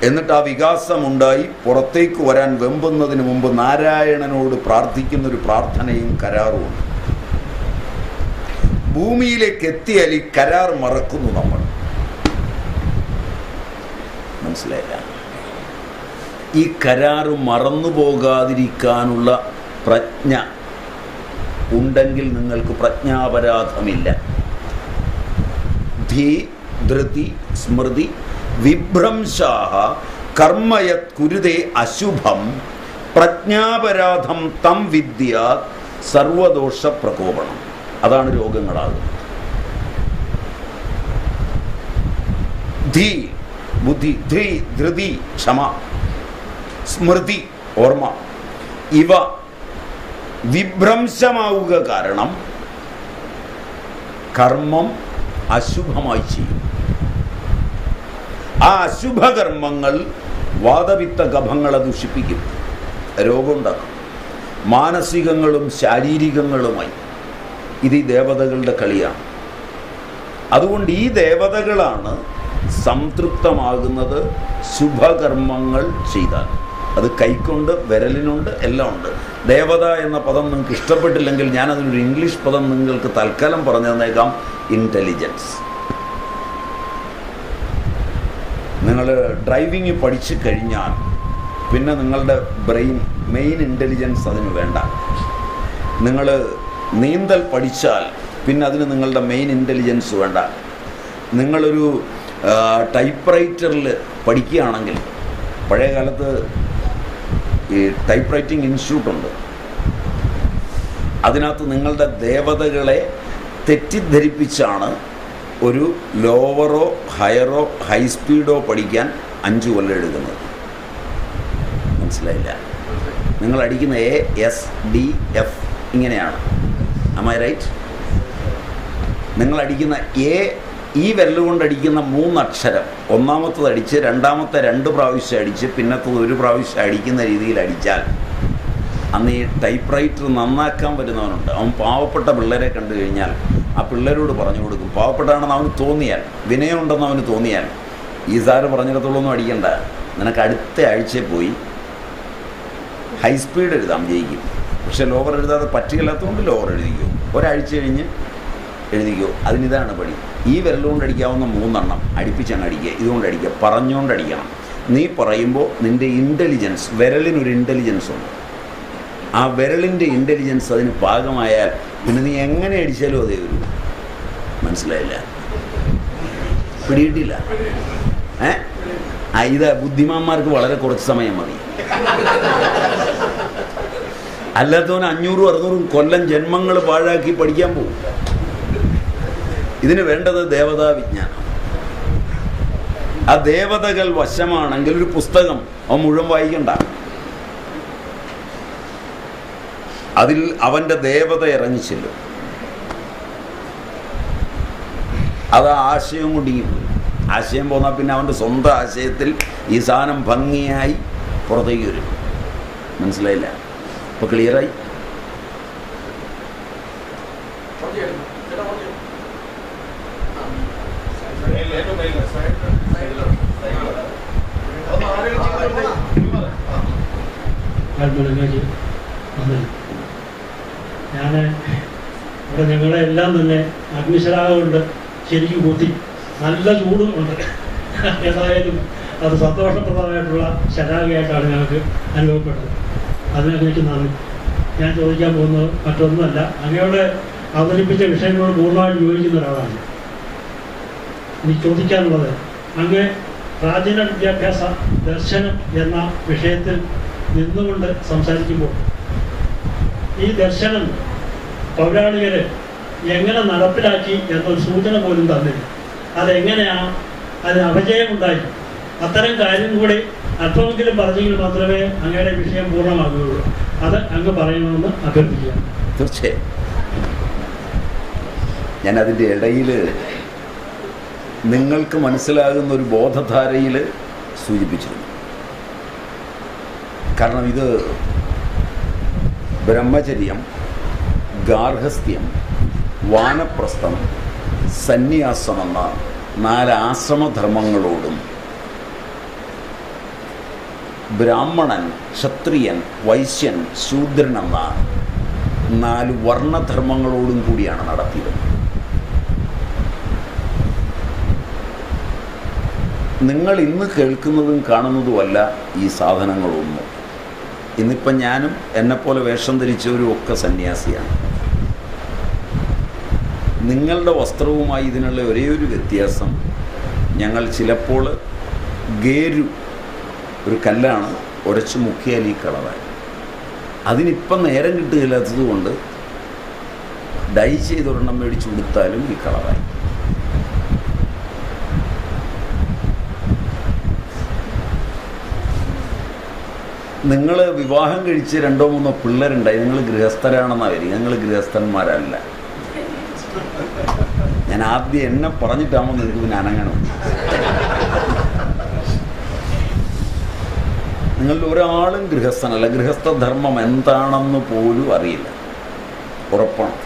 എന്നിട്ട് ആ വികാസമുണ്ടായി പുറത്തേക്ക് വരാൻ വെമ്പുന്നതിന് മുമ്പ് നാരായണനോട് പ്രാർത്ഥിക്കുന്നൊരു പ്രാർത്ഥനയും കരാറുമുണ്ട്. ഭൂമിയിലേക്ക് എത്തിയാൽ ഈ കരാർ മറക്കുന്നു നമ്മൾ. മനസ്സിലായില്ല? ഈ കരാറ് മറന്നു പോകാതിരിക്കാനുള്ള പ്രജ്ഞ ഉണ്ടെങ്കിൽ നിങ്ങൾക്ക് പ്രജ്ഞാപരാധമില്ല. ധീ ധൃതി സ്മൃതി വിഭ്രംശാഹ കർമ്മയത് കുരുതേ അശുഭം പ്രജ്ഞാപരാധം തം വിദ്യ സർവദോഷ പ്രകോപണം. അതാണ് രോഗങ്ങളാകുന്നത്. ധീ ബുദ്ധി, ധീ ധൃതി ക്ഷമ, സ്മൃതി ഓർമ്മ, ഇവ വിഭ്രംശമാവുക കാരണം കർമ്മം അശുഭമായി ചെയ്യും. ആ അശുഭകർമ്മങ്ങൾ വാതപിത്ത കഫങ്ങളെ ദുഷിപ്പിക്കും, രോഗമുണ്ടാക്കും, മാനസികങ്ങളും ശാരീരികങ്ങളുമായി. ഇത് ഈ ദേവതകളുടെ കളിയാണ്. അതുകൊണ്ട് ഈ ദേവതകളാണ് സംതൃപ്തമാകുന്നത് ശുഭകർമ്മങ്ങൾ ചെയ്താൽ. അത് കൈക്കൊണ്ട്, വിരലിനുണ്ട്, എല്ലാം ഉണ്ട്. ദേവത എന്ന പദം നിങ്ങൾക്ക് ഇഷ്ടപ്പെട്ടില്ലെങ്കിൽ ഞാനതിനൊരു ഇംഗ്ലീഷ് പദം നിങ്ങൾക്ക് തൽക്കാലം പറഞ്ഞു തന്നേക്കാം, ഇൻ്റലിജൻസ്. നിങ്ങൾ ഡ്രൈവിങ് പഠിച്ചു കഴിഞ്ഞാൽ പിന്നെ നിങ്ങളുടെ ബ്രെയിൻ, മെയിൻ ഇൻ്റലിജൻസ് അതിന് വേണ്ട. നിങ്ങൾ നീന്തൽ പഠിച്ചാൽ പിന്നെ അതിന് നിങ്ങളുടെ മെയിൻ ഇൻ്റലിജൻസ് വേണ്ട. നിങ്ങളൊരു ടൈപ്പ് റൈറ്ററിൽ പഠിക്കുകയാണെങ്കിൽ, പഴയ കാലത്ത് ഈ ടൈപ്പ് റൈറ്റിംഗ് ഇൻസ്റ്റിറ്റ്യൂട്ടുണ്ട്, അതിനകത്ത് നിങ്ങളുടെ ദേവതകളെ തെറ്റിദ്ധരിപ്പിച്ചാണ് ഒരു ലോവറോ ഹയറോ ഹൈ സ്പീഡോ പഠിക്കാൻ 5 കൊല്ലം എടുക്കുന്നത്. മനസ്സിലായില്ല? നിങ്ങൾ അടിക്കുന്ന ASDF ഇങ്ങനെയാണ്. am I right? നിങ്ങൾ അടിക്കുന്ന ഈ വിരലുകൊണ്ട് അടിക്കുന്ന 3 അക്ഷരം, ഒന്നാമത്തത് അടിച്ച് രണ്ടാമത്തെ 2 പ്രാവശ്യം അടിച്ച് പിന്നത്തത് 1 പ്രാവശ്യം അടിക്കുന്ന രീതിയിൽ അടിച്ചാൽ അന്ന് ഈ ടൈപ്പ് റൈറ്റർ നന്നാക്കാൻ വരുന്നവനുണ്ട്. അവൻ പാവപ്പെട്ട പിള്ളേരെ കണ്ടു കഴിഞ്ഞാൽ ആ പിള്ളേരോട് പറഞ്ഞു കൊടുക്കും. പാവപ്പെട്ടാണെന്ന് അവന് തോന്നിയാൽ, വിനയമുണ്ടെന്ന് അവന് തോന്നിയാൽ, ഈ സാറ് പറഞ്ഞിടത്തോളൊന്നും അടിക്കണ്ട, നിനക്ക് അടുത്ത ആഴ്ചയിൽ പോയി ഹൈ സ്പീഡ് എഴുതാം, ജയിക്കും. പക്ഷെ ലോവർ എഴുതാതെ പറ്റുകയില്ലാത്തതുകൊണ്ട് ലോവർ എഴുതിക്കോ, ഒരാഴ്ച കഴിഞ്ഞ് എഴുതിക്കോ. അതിനിതാണ് പണി. ഈ വിരലുകൊണ്ട് അടിക്കാവുന്ന 3 എണ്ണം അടുപ്പിച്ചങ്ങ് അടിക്കുക, ഇതുകൊണ്ട് അടിക്കുക, പറഞ്ഞുകൊണ്ട് അടിക്കണം. നീ പറയുമ്പോൾ നിൻ്റെ ഇൻ്റലിജൻസ്, വിരലിനൊരു ഇൻ്റലിജൻസ് ഉണ്ട്, ആ വിരലിൻ്റെ ഇൻ്റലിജൻസ് അതിന് പാകമായാൽ പിന്നെ നീ എങ്ങനെ അടിച്ചാലും അതേ വരൂ. മനസ്സിലായില്ല? പിടിയിട്ടില്ല? ഇത് ബുദ്ധിമാന്മാർക്ക് വളരെ കുറച്ച് സമയം മതി. അല്ലാത്തവന് 500-600 കൊല്ലം ജന്മങ്ങൾ പാഴാക്കി പഠിക്കാൻ പോകും. ഇതിന് വേണ്ടത് ദേവതാ വിജ്ഞാനം. ആ ദേവതകൾ വശമാണെങ്കിൽ ഒരു പുസ്തകം അവൻ മുഴുവൻ വായിക്കണ്ട, അതിൽ അവൻ്റെ ദേവത ഇറങ്ങിച്ചെല്ലും. അത് ആശയം കൊണ്ടിങ്ങി പോയി. ആശയം പോന്നാൽ പിന്നെ അവൻ്റെ സ്വന്തം ആശയത്തിൽ ഈ സാധനം ഭംഗിയായി പുറത്തേക്ക് വരും. മനസ്സിലായില്ല? ഇപ്പോൾ ക്ലിയറായി? ഞാൻ ഇവിടെ ഞങ്ങളെല്ലാം തന്നെ അഗ്നിശരാഗം കൊണ്ട് ശരിക്കും കൂട്ടി, നല്ല ചൂടും ഉണ്ട്. ഏതായാലും അത് സന്തോഷപ്രദമായിട്ടുള്ള ശരാഗയായിട്ടാണ് ഞങ്ങൾക്ക് അനുഭവപ്പെട്ടത്. അതിനെനിക്ക് നന്ദി. ഞാൻ ചോദിക്കാൻ പോകുന്നത് മറ്റൊന്നുമല്ല, അങ്ങയോടെ അവതരിപ്പിച്ച വിഷയങ്ങളോട് പൂർണ്ണമായിട്ട് യോജിക്കുന്ന ഒരാളാണ്. എനിക്ക് ചോദിക്കാനുള്ളത്, അങ്ങ് പ്രാചീന വിദ്യാഭ്യാസ ദർശനം എന്ന വിഷയത്തിൽ നിന്നുകൊണ്ട് സംസാരിക്കുമ്പോൾ ഈ ദർശനം പൗരാണികർ എങ്ങനെ നടപ്പിലാക്കി എന്നൊരു സൂചന പോലും തന്നില്ല. അതെങ്ങനെയാണ്, അതിന് അപജയമുണ്ടായി, അത്തരം കാര്യം കൂടി അല്പമെങ്കിലും പറഞ്ഞെങ്കിൽ മാത്രമേ അങ്ങയുടെ വിഷയം പൂർണ്ണമാകുകയുള്ളൂ. അത് അങ്ങ് പറയണമെന്ന് അഭ്യർത്ഥിക്കുക. തീർച്ചയായും ഞാൻ അതിൻ്റെ ഇടയിൽ നിങ്ങൾക്ക് മനസ്സിലാകുന്ന ഒരു ബോധധാരയിൽ സൂചിപ്പിച്ചിരുന്നു. കാരണം ഇത് ബ്രഹ്മചര്യം, ഗാർഹസ്ഥ്യം, വാനപ്രസ്ഥം, സന്യാസം എന്ന 4 ആശ്രമധർമ്മങ്ങളോടും ബ്രാഹ്മണൻ, ക്ഷത്രിയൻ, വൈശ്യൻ, ശൂദ്രൻ എന്ന 4 വർണ്ണധർമ്മങ്ങളോടും കൂടിയാണ് നടത്തിയത്. നിങ്ങൾ ഇന്ന് കേൾക്കുന്നതും കാണുന്നതുമല്ല ഈ സാധനങ്ങളൊന്നും. ഇന്നിപ്പം ഞാനും എന്നെപ്പോലെ വേഷം ധരിച്ചവരും ഒക്കെ സന്യാസിയാണ്. നിങ്ങളുടെ വസ്ത്രവുമായി ഇതിനുള്ള ഒരേ ഒരു വ്യത്യാസം, ഞങ്ങൾ ചിലപ്പോൾ ഗേരു, ഒരു കല്ലാണ്, ഉരച്ച് മുക്കിയാൽ ഈ കളറായി. അതിനിപ്പം നേരം കിട്ടുകയില്ലാത്തത് കൊണ്ട് ഡൈ ചെയ്തൊരെണ്ണം മേടിച്ച് കൊടുത്താലും ഈ കളറായി. നിങ്ങൾ വിവാഹം കഴിച്ച് 2-3 പിള്ളേരുണ്ടായി, നിങ്ങൾ ഗൃഹസ്ഥരാണെന്നാണ് വരിക. ഞങ്ങൾ ഗൃഹസ്ഥന്മാരല്ല. ഞാൻ ആദ്യം എന്നെ പറഞ്ഞിട്ടാകുമ്പോൾ നിങ്ങൾക്ക് പിന്നെ അനങ്ങണം. നിങ്ങളിൽ ഒരാളും ഗൃഹസ്ഥനല്ല. ഗൃഹസ്ഥധർമ്മം എന്താണെന്ന് പോലും അറിയില്ല. ഉറപ്പാണ്.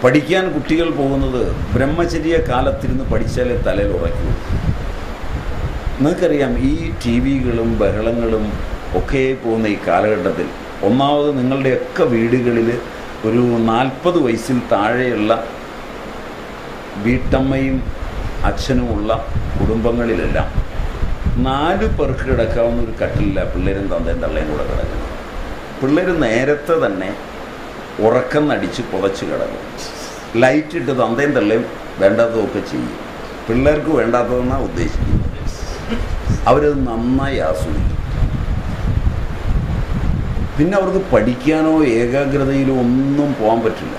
പഠിക്കാൻ കുട്ടികൾ പോകുന്നത് ബ്രഹ്മചര്യ കാലത്തിരുന്ന് പഠിച്ചാലേ തലയിൽ ഉറയ്ക്കൂ. നിങ്ങൾക്കറിയാം, ഈ ടി വികളും ബഹളങ്ങളും ഒക്കെ പോകുന്ന ഈ കാലഘട്ടത്തിൽ ഒന്നാമത് നിങ്ങളുടെയൊക്കെ വീടുകളിൽ ഒരു 40 വയസ്സിൽ താഴെയുള്ള വീട്ടമ്മയും അച്ഛനുമുള്ള കുടുംബങ്ങളിലെല്ലാം 4 പേർക്ക് കിടക്കാവുന്ന ഒരു കട്ടിലില്ല പിള്ളേരും തന്തയും തള്ളയും കൂടെ കിടക്കുന്നു. പിള്ളേർ നേരത്തെ തന്നെ ഉറക്കം നടിച്ച് പുതച്ച് കിടക്കും. ലൈറ്റിട്ട് തന്തയും തള്ളയും വേണ്ടാത്തതൊക്കെ ചെയ്യും. പിള്ളേർക്ക് വേണ്ടാത്തതെന്നാണ് ഉദ്ദേശിക്കുന്നത്. അവരത് നന്നായി ആസ്വദിക്കും. പിന്നെ അവർക്ക് പഠിക്കാനോ ഏകാഗ്രതയിലോ ഒന്നും പോകാൻ പറ്റില്ല.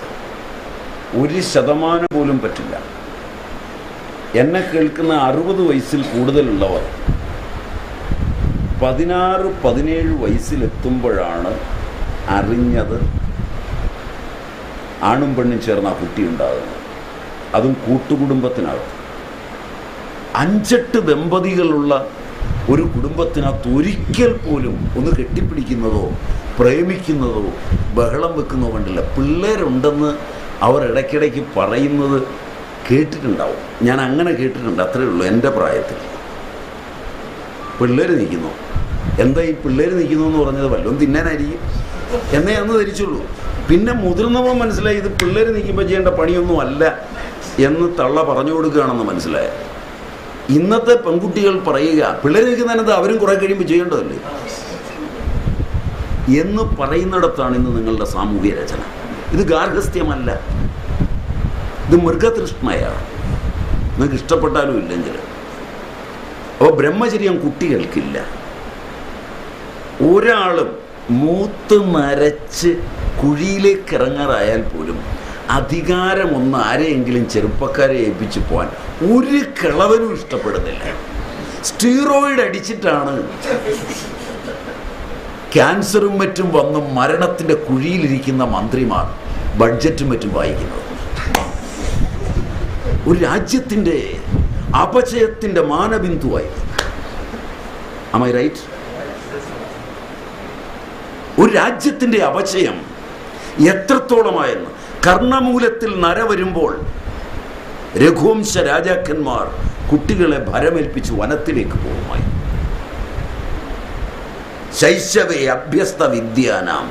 1% പോലും പറ്റില്ല. എന്നെ കേൾക്കുന്ന 60 വയസ്സിൽ കൂടുതലുള്ളവർ 16-17 വയസ്സിലെത്തുമ്പോഴാണ് അറിഞ്ഞത് ആണും പെണ്ണും ചേർന്ന് ആ കുട്ടി ഉണ്ടാകുന്നത്. അതും കൂട്ടുകുടുംബത്തിനകത്ത്. 5-8 ദമ്പതികളുള്ള ഒരു കുടുംബത്തിനകത്ത് ഒരിക്കൽ പോലും ഒന്ന് കെട്ടിപ്പിടിക്കുന്നതോ പ്രേമിക്കുന്നതോ ബഹളം വെക്കുന്നതോ കണ്ടില്ല. പിള്ളേരുണ്ടെന്ന് അവർ ഇടയ്ക്കിടയ്ക്ക് പറയുന്നത് കേട്ടിട്ടുണ്ടാവും. ഞാൻ അങ്ങനെ കേട്ടിട്ടുണ്ട്. അത്രയേ ഉള്ളൂ. എൻ്റെ പ്രായത്തിൽ പിള്ളേർ നിൽക്കുന്നു. എന്താ ഈ പിള്ളേർ നിൽക്കുന്നു എന്ന് പറഞ്ഞത് വല്ലതും തിന്നാനായിരിക്കും എന്നേ അന്ന് ധരിച്ചുള്ളൂ. പിന്നെ മുതിർന്നവൻ മനസ്സിലായി ഇത് പിള്ളേർ നിൽക്കുമ്പോൾ ചെയ്യേണ്ട പണിയൊന്നും അല്ല എന്ന് തള്ള പറഞ്ഞു കൊടുക്കുകയാണെന്ന് മനസ്സിലായ. ഇന്നത്തെ പെൺകുട്ടികൾ പറയുക പിള്ളേർ നിൽക്കുന്നതിനകത്ത് അവരും കുറെ കഴിയുമ്പോൾ ചെയ്യേണ്ടതല്ലേ എന്ന് പറയുന്നിടത്താണ് ഇന്ന് നിങ്ങളുടെ സാമൂഹ്യ രചന. ഇത് ഗാർഹസ്ഥ്യമല്ല, ഇത് മൃഗതൃഷ്ണയാണ്. നിങ്ങൾക്ക് ഇഷ്ടപ്പെട്ടാലും ഇല്ലെങ്കിൽ. അപ്പോൾ ബ്രഹ്മചര്യം കുട്ടികൾക്കില്ല. ഒരാളും മൂത്ത് നരച്ച് കുഴിയിലേക്ക് ഇറങ്ങാറായാൽ പോലും അധികാരമൊന്ന് ആരെയെങ്കിലും ചെറുപ്പക്കാരെ ഏൽപ്പിച്ച് പോകാൻ ഒരു കിളവനും ഇഷ്ടപ്പെടുന്നില്ല. സ്റ്റീറോയിഡ് അടിച്ചിട്ടാണ് ക്യാൻസറും മറ്റും വന്ന് മരണത്തിൻ്റെ കുഴിയിലിരിക്കുന്ന മന്ത്രിമാർ ബഡ്ജറ്റും മറ്റും വായിക്കുന്നത്. ഒരു രാജ്യത്തിൻ്റെ അപചയത്തിൻ്റെ മാനബിന്ദുവായി. Am I right? ഒരു രാജ്യത്തിൻ്റെ അപചയം എത്രത്തോളമായെന്ന്. കർണമൂലത്തിൽ നര വരുമ്പോൾ രഘുവംശ രാജാക്കന്മാർ കുട്ടികളെ ഭരമേൽപ്പിച്ച് വനത്തിലേക്ക് പോകുമായി. ശൈശവേ അഭ്യസ്ത വിദ്യാനാം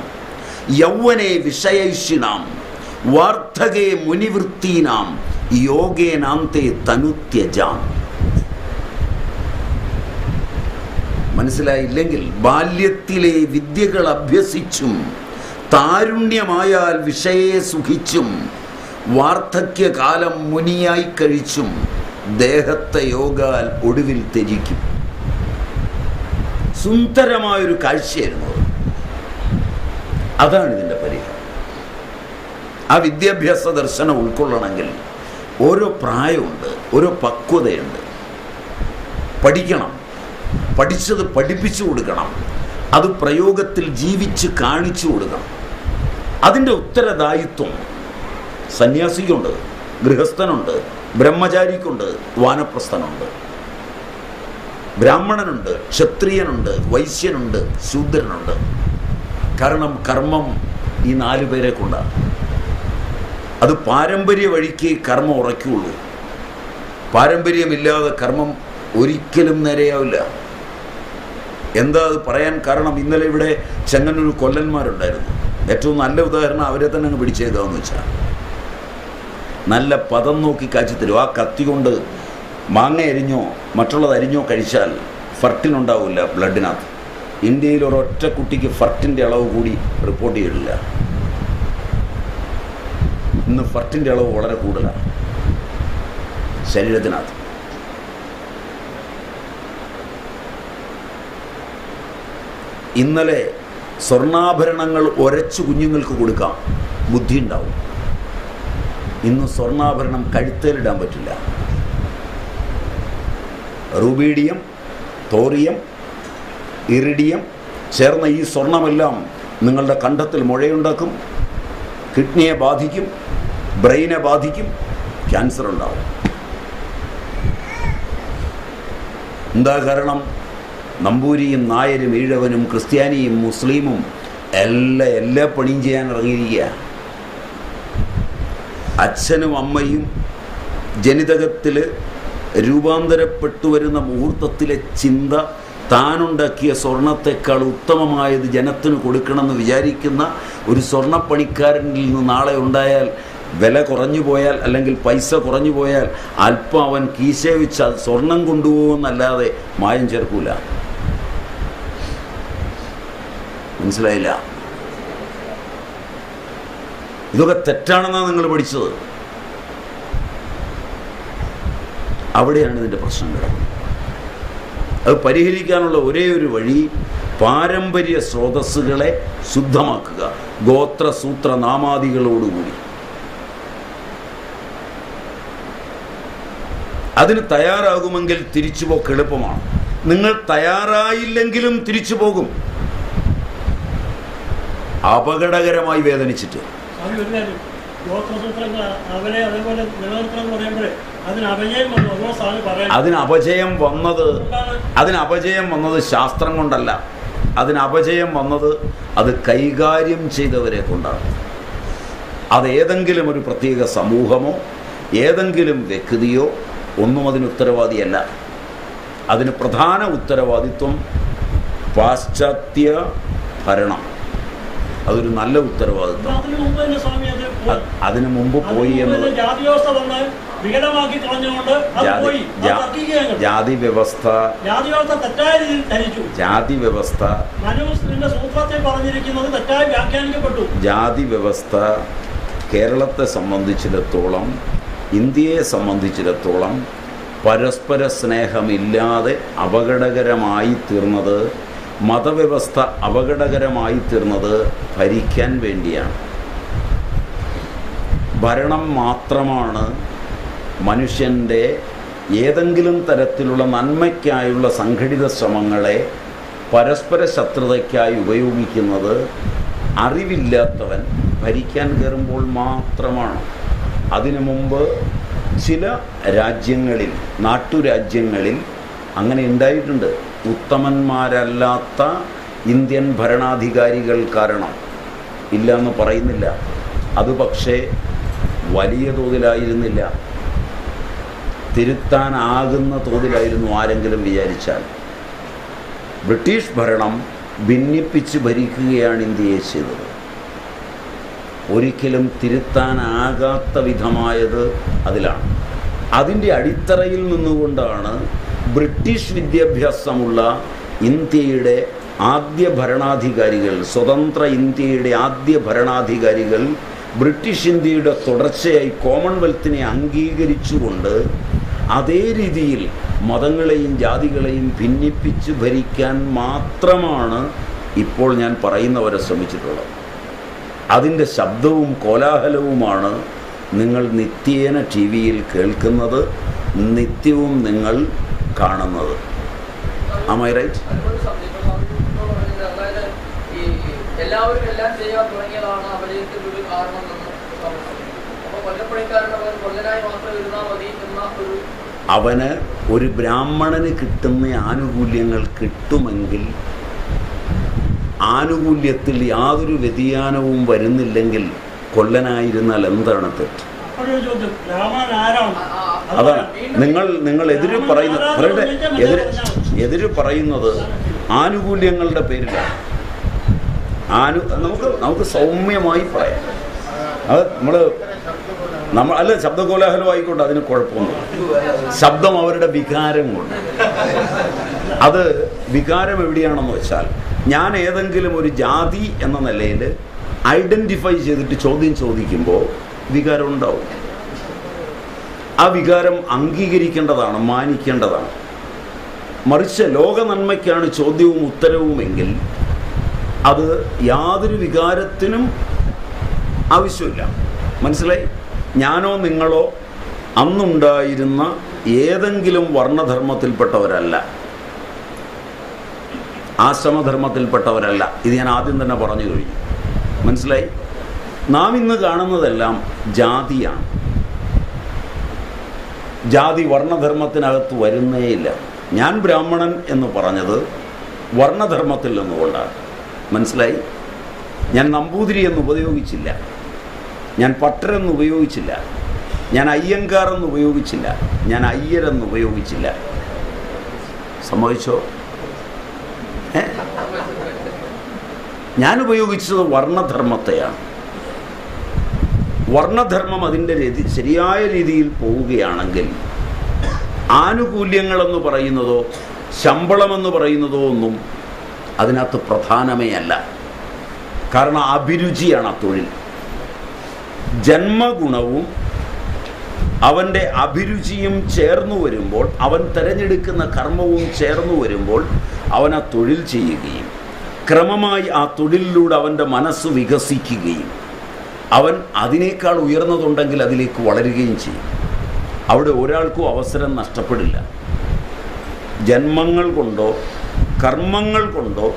യൗവനേ വിഷയൈഷിണാം വാർദ്ധകേ മുനിവൃത്തീനാം യോഗേനാന്തേ തനുത്യജാം. മനസ്സിലായില്ലെങ്കിൽ ബാല്യത്തിലെ വിദ്യകൾ അഭ്യസിച്ചും താരുണ്യമായാൽ വിഷയെ സുഖിച്ചും വാർദ്ധക്യകാലം മുനിയായി കഴിച്ചും ദേഹത്തെ യോഗാൽ ഒടുവിൽ ത്യജിക്കും. സുന്ദരമായൊരു കാഴ്ചയായിരുന്നു അത്. അതാണ് ഇതിൻ്റെ പരിഹാരം. ആ വിദ്യാഭ്യാസ ദർശനം ഉൾക്കൊള്ളണമെങ്കിൽ ഓരോ പ്രായമുണ്ട്, ഓരോ പക്വതയുണ്ട്. പഠിക്കണം, പഠിച്ചത് പഠിപ്പിച്ചു കൊടുക്കണം, അത് പ്രയോഗത്തിൽ ജീവിച്ച് കാണിച്ചു കൊടുക്കണം. അതിൻ്റെ ഉത്തരദായിത്വം സന്യാസിക്കുണ്ട്, ഗൃഹസ്ഥനുണ്ട്, ബ്രഹ്മചാരിക്കുണ്ട്, വാനപ്രസ്ഥനുണ്ട്, ബ്രാഹ്മണനുണ്ട്, ക്ഷത്രിയനുണ്ട്, വൈശ്യനുണ്ട്, ശൂദ്രനുണ്ട്. കാരണം കർമ്മം ഈ 4 പേരെ കൊണ്ടാണ്. അത് പാരമ്പര്യ വഴിക്ക് കർമ്മം ഉറയ്ക്കുള്ളൂ. പാരമ്പര്യമില്ലാതെ കർമ്മം ഒരിക്കലും നേരെയാവില്ല. എന്താ അത് പറയാൻ കാരണം? ഇന്നലെ ഇവിടെ ചെങ്ങന്നൂർ കൊല്ലന്മാരുണ്ടായിരുന്നു. ഏറ്റവും നല്ല ഉദാഹരണം അവരെ തന്നെ അങ്ങ് പിടിച്ചേക്കാമെന്ന് വെച്ചാൽ, നല്ല പദം നോക്കി കാച്ചി തരും. ആ കത്തി കൊണ്ട് മാങ്ങ അരിഞ്ഞോ മറ്റുള്ളത് അരിഞ്ഞോ കഴിച്ചാൽ ഫർട്ടിനുണ്ടാവില്ല ബ്ലഡിനകത്ത്. ഇന്ത്യയിൽ ഒരൊറ്റ കുട്ടിക്ക് ഫർട്ടിൻ്റെ അളവ് കൂടി റിപ്പോർട്ട് ചെയ്തിട്ടില്ല. ഇന്ന് ഫർട്ടിൻ്റെ അളവ് വളരെ കൂടുതലാണ് ശരീരത്തിനകത്ത്. ഇന്നലെ സ്വർണ്ണാഭരണങ്ങൾ ഒരച്ചു കുഞ്ഞുങ്ങൾക്ക് കൊടുക്കാം, ബുദ്ധി ഉണ്ടാവും. ഇന്ന് സ്വർണ്ണാഭരണം കഴുത്തേലിടാൻ പറ്റില്ല. റൂബീഡിയം, തോറിയം, ഇറിഡിയം ചേർന്ന ഈ സ്വർണമെല്ലാം നിങ്ങളുടെ കണ്ഠത്തിൽ മുഴയുണ്ടാക്കും, കിഡ്നിയെ ബാധിക്കും, ബ്രെയിനെ ബാധിക്കും, ക്യാൻസർ ഉണ്ടാവും. എന്താ കാരണം? നമ്പൂരിയും നായരും ഈഴവനും ക്രിസ്ത്യാനിയും മുസ്ലിമും എല്ലാ പണിയും ചെയ്യാൻ ഇറങ്ങിയിരിക്കുക. അച്ഛനും അമ്മയും ജനിതകത്തിൽ രൂപാന്തരപ്പെട്ടു വരുന്ന മുഹൂർത്തത്തിലെ ചിന്ത താനുണ്ടാക്കിയ സ്വർണത്തെക്കാൾ ഉത്തമമായത് ജനത്തിന് കൊടുക്കണമെന്ന് വിചാരിക്കുന്ന ഒരു സ്വർണ്ണപ്പണിക്കാരനിൽ നിന്ന് നാളെ ഉണ്ടായാൽ, വില കുറഞ്ഞു പോയാൽ അല്ലെങ്കിൽ പൈസ കുറഞ്ഞു പോയാൽ അല്പം അവൻ കീശ വെച്ച് സ്വർണം കൊണ്ടുപോകുമെന്നല്ലാതെ മായം ചേർക്കൂല. മനസ്സിലായില്ല? ഇതൊക്കെ തെറ്റാണെന്നാണ് നിങ്ങൾ പഠിച്ചത്. അവിടെയാണ് ഇതിൻ്റെ പ്രശ്നം കിടക്കുന്നത്. അത് പരിഹരിക്കാനുള്ള ഒരേ ഒരു വഴി പാരമ്പര്യ സ്രോതസ്സുകളെ ശുദ്ധമാക്കുക, ഗോത്ര സൂത്ര നാമാദികളോടുകൂടി. അതിന് തയ്യാറാകുമെങ്കിൽ തിരിച്ചുപോക്ക് എളുപ്പമാണ്. നിങ്ങൾ തയ്യാറായില്ലെങ്കിലും തിരിച്ചു പോകും, അപകടകരമായി വേദനിച്ചിട്ട്. അതിന് അപജയം വന്നത് ശാസ്ത്രം കൊണ്ടല്ല. അതിന് അപജയം വന്നത് അത് കൈകാര്യം ചെയ്തവരെ കൊണ്ടാണ്. അത് ഏതെങ്കിലും ഒരു പ്രത്യേക സമൂഹമോ ഏതെങ്കിലും വ്യക്തിയോ ഒന്നും അതിന് ഉത്തരവാദിയല്ല. അതിന് പ്രധാന ഉത്തരവാദിത്വം പാശ്ചാത്യ ഭരണം. അതൊരു നല്ല ഉത്തരവാദിത്വം. അതിനു മുമ്പ് പോയി എന്നത് ജാതി വ്യവസ്ഥ കേരളത്തെ സംബന്ധിച്ചിടത്തോളം, ഇന്ത്യയെ സംബന്ധിച്ചിടത്തോളം പരസ്പര സ്നേഹമില്ലാതെ അപകടകരമായി തീർന്നത്, മതവ്യവസ്ഥ അപകടകരമായി തീർന്നത് ഭരിക്കാൻ വേണ്ടിയാണ്. ഭരണം മാത്രമാണ് മനുഷ്യൻ്റെ ഏതെങ്കിലും തരത്തിലുള്ള നന്മയ്ക്കായുള്ള സംഘടിത ശ്രമങ്ങളെ പരസ്പര ശത്രുതയ്ക്കായി ഉപയോഗിക്കുന്നത് അറിവില്ലാത്തവൻ ഭരിക്കാൻ കയറുമ്പോൾ മാത്രമാണ്. അതിനു മുമ്പ് ചില രാജ്യങ്ങളിൽ, നാട്ടുരാജ്യങ്ങളിൽ അങ്ങനെ ഉണ്ടായിട്ടുണ്ട്. ഉത്തമന്മാരല്ലാത്ത ഇന്ത്യൻ ഭരണാധികാരികൾ കാരണം, ഇല്ലയെന്ന് പറയുന്നില്ല. അത് പക്ഷേ വലിയ തോതിലായിരുന്നില്ല, തിരുത്താനാകുന്ന തോതിലായിരുന്നു ആരെങ്കിലും വിചാരിച്ചാൽ. ബ്രിട്ടീഷ് ഭരണം ഭിന്നിപ്പിച്ച് ഭരിക്കുകയാണ് ഇന്ത്യയെ ചെയ്തത്. ഒരിക്കലും തിരുത്താനാകാത്ത വിധമായത് അതിലാണ്. അതിൻ്റെ അടിത്തറയിൽ നിന്നുകൊണ്ടാണ് ബ്രിട്ടീഷ് വിദ്യാഭ്യാസമുള്ള ഇന്ത്യയുടെ ആദ്യ ഭരണാധികാരികൾ, സ്വതന്ത്ര ഇന്ത്യയുടെ ആദ്യ ഭരണാധികാരികൾ ബ്രിട്ടീഷ് ഇന്ത്യയുടെ തുടർച്ചയായി കോമൺവെൽത്തിനെ അംഗീകരിച്ചുകൊണ്ട് അതേ രീതിയിൽ മതങ്ങളെയും ജാതികളെയും ഭിന്നിപ്പിച്ച് ഭരിക്കാൻ മാത്രമാണ് ഇപ്പോൾ ഞാൻ പറയുന്നവരെ ശ്രമിച്ചിട്ടുള്ളത്. അതിൻ്റെ ശബ്ദവും കോലാഹലവുമാണ് നിങ്ങൾ നിത്യേന ടി വിയിൽ കേൾക്കുന്നത്, നിത്യവും നിങ്ങൾ കാണുന്നത്. Am I right? എല്ലാവരും എല്ലാം ചെയ്യാൻ തുടങ്ങിയതാണ് അപജയത്തിൻ്റെ ഒരു കാരണം. അപ്പോൾ കൊല്ലപ്പണിക്കാരൻ്റെ കൊല്ലനായി മാത്രം ഇരുന്നാൽ മതി എന്ന ഒരു അവന് ഒരു ബ്രാഹ്മണന് കിട്ടുന്ന ആനുകൂല്യങ്ങൾ കിട്ടുമെങ്കിൽ ആനുകൂല്യത്തിൽ യാതൊരു വ്യതിയാനവും വരുന്നില്ലെങ്കിൽ കൊല്ലനായിരുന്നാൽ എന്താണ് തെറ്റ്? അതാണ് നിങ്ങൾ എതിര് പറയുന്നത് ആനുകൂല്യങ്ങളുടെ പേരിലാണ്. നമുക്ക് സൗമ്യമായി പറയാം. അത് നമ്മൾ അല്ല ശബ്ദകോലാഹലം ആയിക്കൊണ്ട് അതിന് കുഴപ്പമൊന്നുമില്ല. ശബ്ദം അവരുടെ വികാരം കൊണ്ട്. അത് വികാരം എവിടെയാണെന്ന് വെച്ചാൽ, ഞാൻ ഏതെങ്കിലും ഒരു ജാതി എന്ന നിലയിൽ ഐഡൻറ്റിഫൈ ചെയ്തിട്ട് ചോദ്യം ചോദിക്കുമ്പോൾ വികാരം ഉണ്ടാവും. ആ വികാരം അംഗീകരിക്കേണ്ടതാണ്, മാനിക്കേണ്ടതാണ്. മറിച്ച് ലോക നന്മയ്ക്കാണ് ചോദ്യവും ഉത്തരവുമെങ്കിൽ അത് യാതൊരു വികാരത്തിനും ആവശ്യമില്ല. മനസ്സിലായി? ഞാനോ നിങ്ങളോ അന്നുണ്ടായിരുന്ന ഏതെങ്കിലും വർണ്ണധർമ്മത്തിൽപ്പെട്ടവരല്ല, ആശ്രമധർമ്മത്തിൽപ്പെട്ടവരല്ല. ഇത് ഞാൻ ആദ്യം തന്നെ പറഞ്ഞു കഴിഞ്ഞു. മനസ്സിലായി? നാം ഇന്ന് കാണുന്നതെല്ലാം ജാതിയാണ്. ജാതി വർണ്ണധർമ്മത്തിനകത്ത് വരുന്നേയില്ല. ഞാൻ ബ്രാഹ്മണൻ എന്ന് പറഞ്ഞത് വർണ്ണധർമ്മത്തിൽ നിന്നുകൊണ്ടാണ്. മനസ്സിലായി? ഞാൻ നമ്പൂതിരി എന്ന് ഉപയോഗിച്ചില്ല, ഞാൻ പട്ടരെന്ന് ഉപയോഗിച്ചില്ല, ഞാൻ അയ്യങ്കാർ എന്ന് ഉപയോഗിച്ചില്ല, ഞാൻ അയ്യരെന്ന് ഉപയോഗിച്ചില്ല. സമ്മതിച്ചോ? ഞാൻ ഉപയോഗിച്ചത് വർണ്ണധർമ്മത്തെയാണ്. വർണ്ണധർമ്മം അതിൻ്റെ ശരിയായ രീതിയിൽ പോവുകയാണെങ്കിൽ ആനുകൂല്യങ്ങളെന്ന് പറയുന്നതോ ശമ്പളമെന്ന് പറയുന്നതോ ഒന്നും അതിനകത്ത് പ്രധാനമേ അല്ല. കാരണം അഭിരുചിയാണ് ആ തൊഴിൽ. ജന്മഗുണവും അവൻ്റെ അഭിരുചിയും ചേർന്നു വരുമ്പോൾ, അവൻ തിരഞ്ഞെടുക്കുന്ന കർമ്മവും ചേർന്നു വരുമ്പോൾ അവൻ ആ തൊഴിൽ ചെയ്യുകയും ക്രമമായി ആ തൊഴിലിലൂടെ അവൻ്റെ മനസ്സ് വികസിക്കുകയും അവൻ അതിനേക്കാൾ ഉയർന്നതുണ്ടെങ്കിൽ അതിലേക്ക് വളരുകയും ചെയ്യും. അവിടെ ഒരാൾക്കും അവസരം നഷ്ടപ്പെടില്ല. ജന്മങ്ങൾ കൊണ്ടോ കർമ്മങ്ങൾ കൊണ്ടോ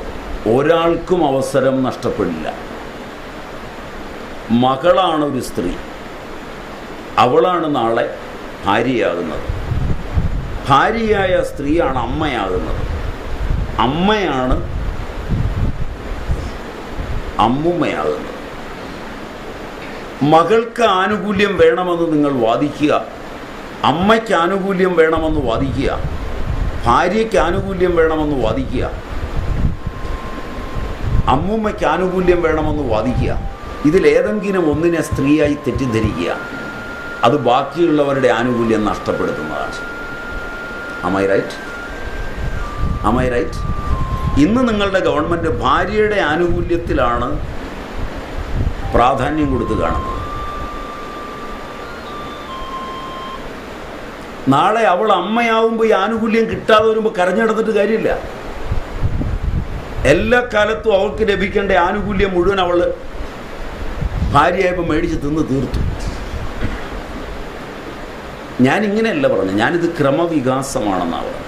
ഒരാൾക്കും അവസരം നഷ്ടപ്പെടില്ല. മകളാണ് ഒരു സ്ത്രീ, അവളാണ് നാളെ ഭാര്യയാകുന്നത്. ഭാര്യയായ സ്ത്രീയാണ് അമ്മയാകുന്നത്. അമ്മയാണ് അമ്മുമ്മയാകുന്നത്. മകൾക്ക് ആനുകൂല്യം വേണമെന്ന് നിങ്ങൾ വാദിക്കുക, അമ്മയ്ക്ക് ആനുകൂല്യം വേണമെന്ന് വാദിക്കുക, ഭാര്യയ്ക്ക് ആനുകൂല്യം വേണമെന്ന് വാദിക്കുക, അമ്മുമ്മയ്ക്ക് ആനുകൂല്യം വേണമെന്ന് വാദിക്കുക. ഇതിലേതെങ്കിലും ഒന്നിനെ സ്ത്രീയായി തെറ്റിദ്ധരിക്കുക, അത് ബാക്കിയുള്ളവരുടെ ആനുകൂല്യം നഷ്ടപ്പെടുത്തുന്നതാണ്. Am I right? Am I right? ഇന്ന് നിങ്ങളുടെ ഗവൺമെൻറ് ഭാര്യയുടെ ആനുകൂല്യത്തിലാണ് പ്രാധാന്യം കൊടുത്ത് കാണുന്നത്. നാളെ അവൾ അമ്മയാവുമ്പോൾ ഈ ആനുകൂല്യം കിട്ടാതെ വരുമ്പോൾ കരഞ്ഞെടുത്തിട്ട് കാര്യമില്ല. എല്ലാ കാലത്തും അവൾക്ക് ലഭിക്കേണ്ട ആനുകൂല്യം മുഴുവൻ അവൾ ഭാര്യയായപ്പോൾ മേടിച്ച് തിന്ന് തീർത്തു. ഞാനിങ്ങനെയല്ല പറഞ്ഞു, ഞാനിത് ക്രമവികാസമാണെന്നാണ് പറഞ്ഞത്.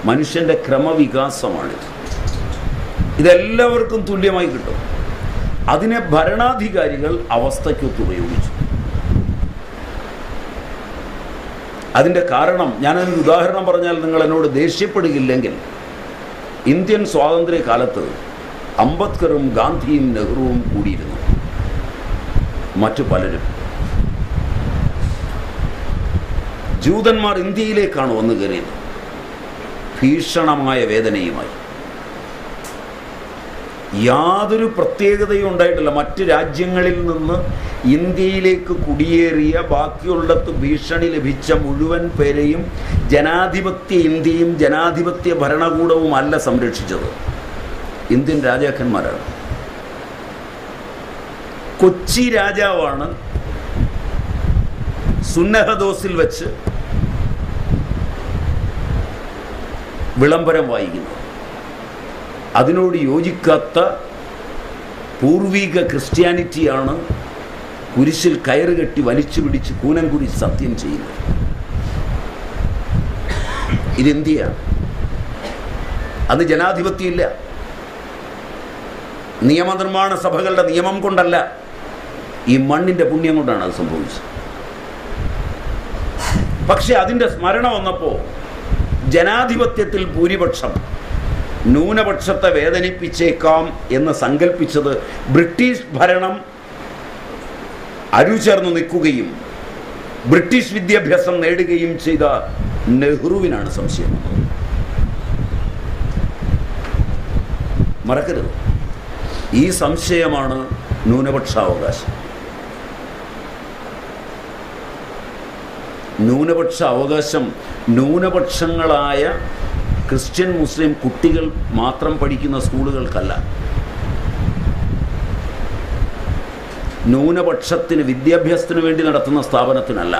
മനുഷ്യൻ്റെ ക്രമവികാസമാണിത്. ഇതെല്ലാവർക്കും തുല്യമായി കിട്ടും. അതിനെ ഭരണാധികാരികൾ അവസ്ഥയ്ക്കൊത്ത് ഉപയോഗിച്ചു. അതിൻ്റെ കാരണം, ഞാനൊരു ഉദാഹരണം പറഞ്ഞാൽ നിങ്ങൾ എന്നോട് ദേഷ്യപ്പെടുകയില്ലെങ്കിൽ, ഇന്ത്യൻ സ്വാതന്ത്ര്യ കാലത്ത് അംബേദ്കറും ഗാന്ധിയും നെഹ്റുവും കൂടിയിരുന്നു, മറ്റു പലരും. ജൂതന്മാർ ഇന്ത്യയിലേക്കാണ് വന്നു കയറിയത്, ഭീഷണമായ വേദനയുമായി. യാതൊരു പ്രത്യേകതയും ഉണ്ടായിട്ടില്ല. മറ്റ് രാജ്യങ്ങളിൽ നിന്ന് ഇന്ത്യയിലേക്ക് കുടിയേറിയ ബാക്കിയുള്ളിടത്ത് ഭീഷണി ലഭിച്ച മുഴുവൻ പേരെയും ജനാധിപത്യ ഇന്ത്യയും ജനാധിപത്യ ഭരണകൂടവും അല്ല സംരക്ഷിച്ചത്, ഇന്ത്യൻ രാജാക്കന്മാരാണ്. കൊച്ചി രാജാവാണ് സുന്നഹദോസിൽ വെച്ച് വിളംബരം വായിക്കുന്നത്. അതിനോട് യോജിക്കാത്ത പൂർവിക ക്രിസ്ത്യാനിറ്റിയാണ് കുരിശിൽ കയറുകെട്ടി വലിച്ചു പിടിച്ച് കൂനംകുരി സത്യം ചെയ്യുന്നത്. ഇത് ഇന്ത്യയാണ്. അന്ന് ജനാധിപത്യമില്ല. നിയമനിർമ്മാണ സഭകളുടെ നിയമം കൊണ്ടല്ല, ഈ മണ്ണിൻ്റെ പുണ്യം കൊണ്ടാണ് അത് സംഭവിച്ചത്. പക്ഷെ അതിൻ്റെ സ്മരണ വന്നപ്പോൾ ജനാധിപത്യത്തിൽ ഭൂരിപക്ഷം ന്യൂനപക്ഷത്തെ വേദനിപ്പിച്ചേക്കാം എന്ന് സങ്കല്പിച്ചത് ബ്രിട്ടീഷ് ഭരണം അരുചേർന്ന് നിൽക്കുകയും ബ്രിട്ടീഷ് വിദ്യാഭ്യാസം നേടുകയും ചെയ്ത നെഹ്റുവിനാണ് സംശയം. മറക്കരുത്, ഈ സംശയമാണ് ന്യൂനപക്ഷാവകാശം. ന്യൂനപക്ഷ അവകാശം ന്യൂനപക്ഷങ്ങളായ ക്രിസ്ത്യൻ മുസ്ലിം കുട്ടികൾ മാത്രം പഠിക്കുന്ന സ്കൂളുകൾക്കല്ല. ന്യൂനപക്ഷത്തിന് വിദ്യാഭ്യാസത്തിന് വേണ്ടി നടത്തുന്ന സ്ഥാപനത്തിനല്ല.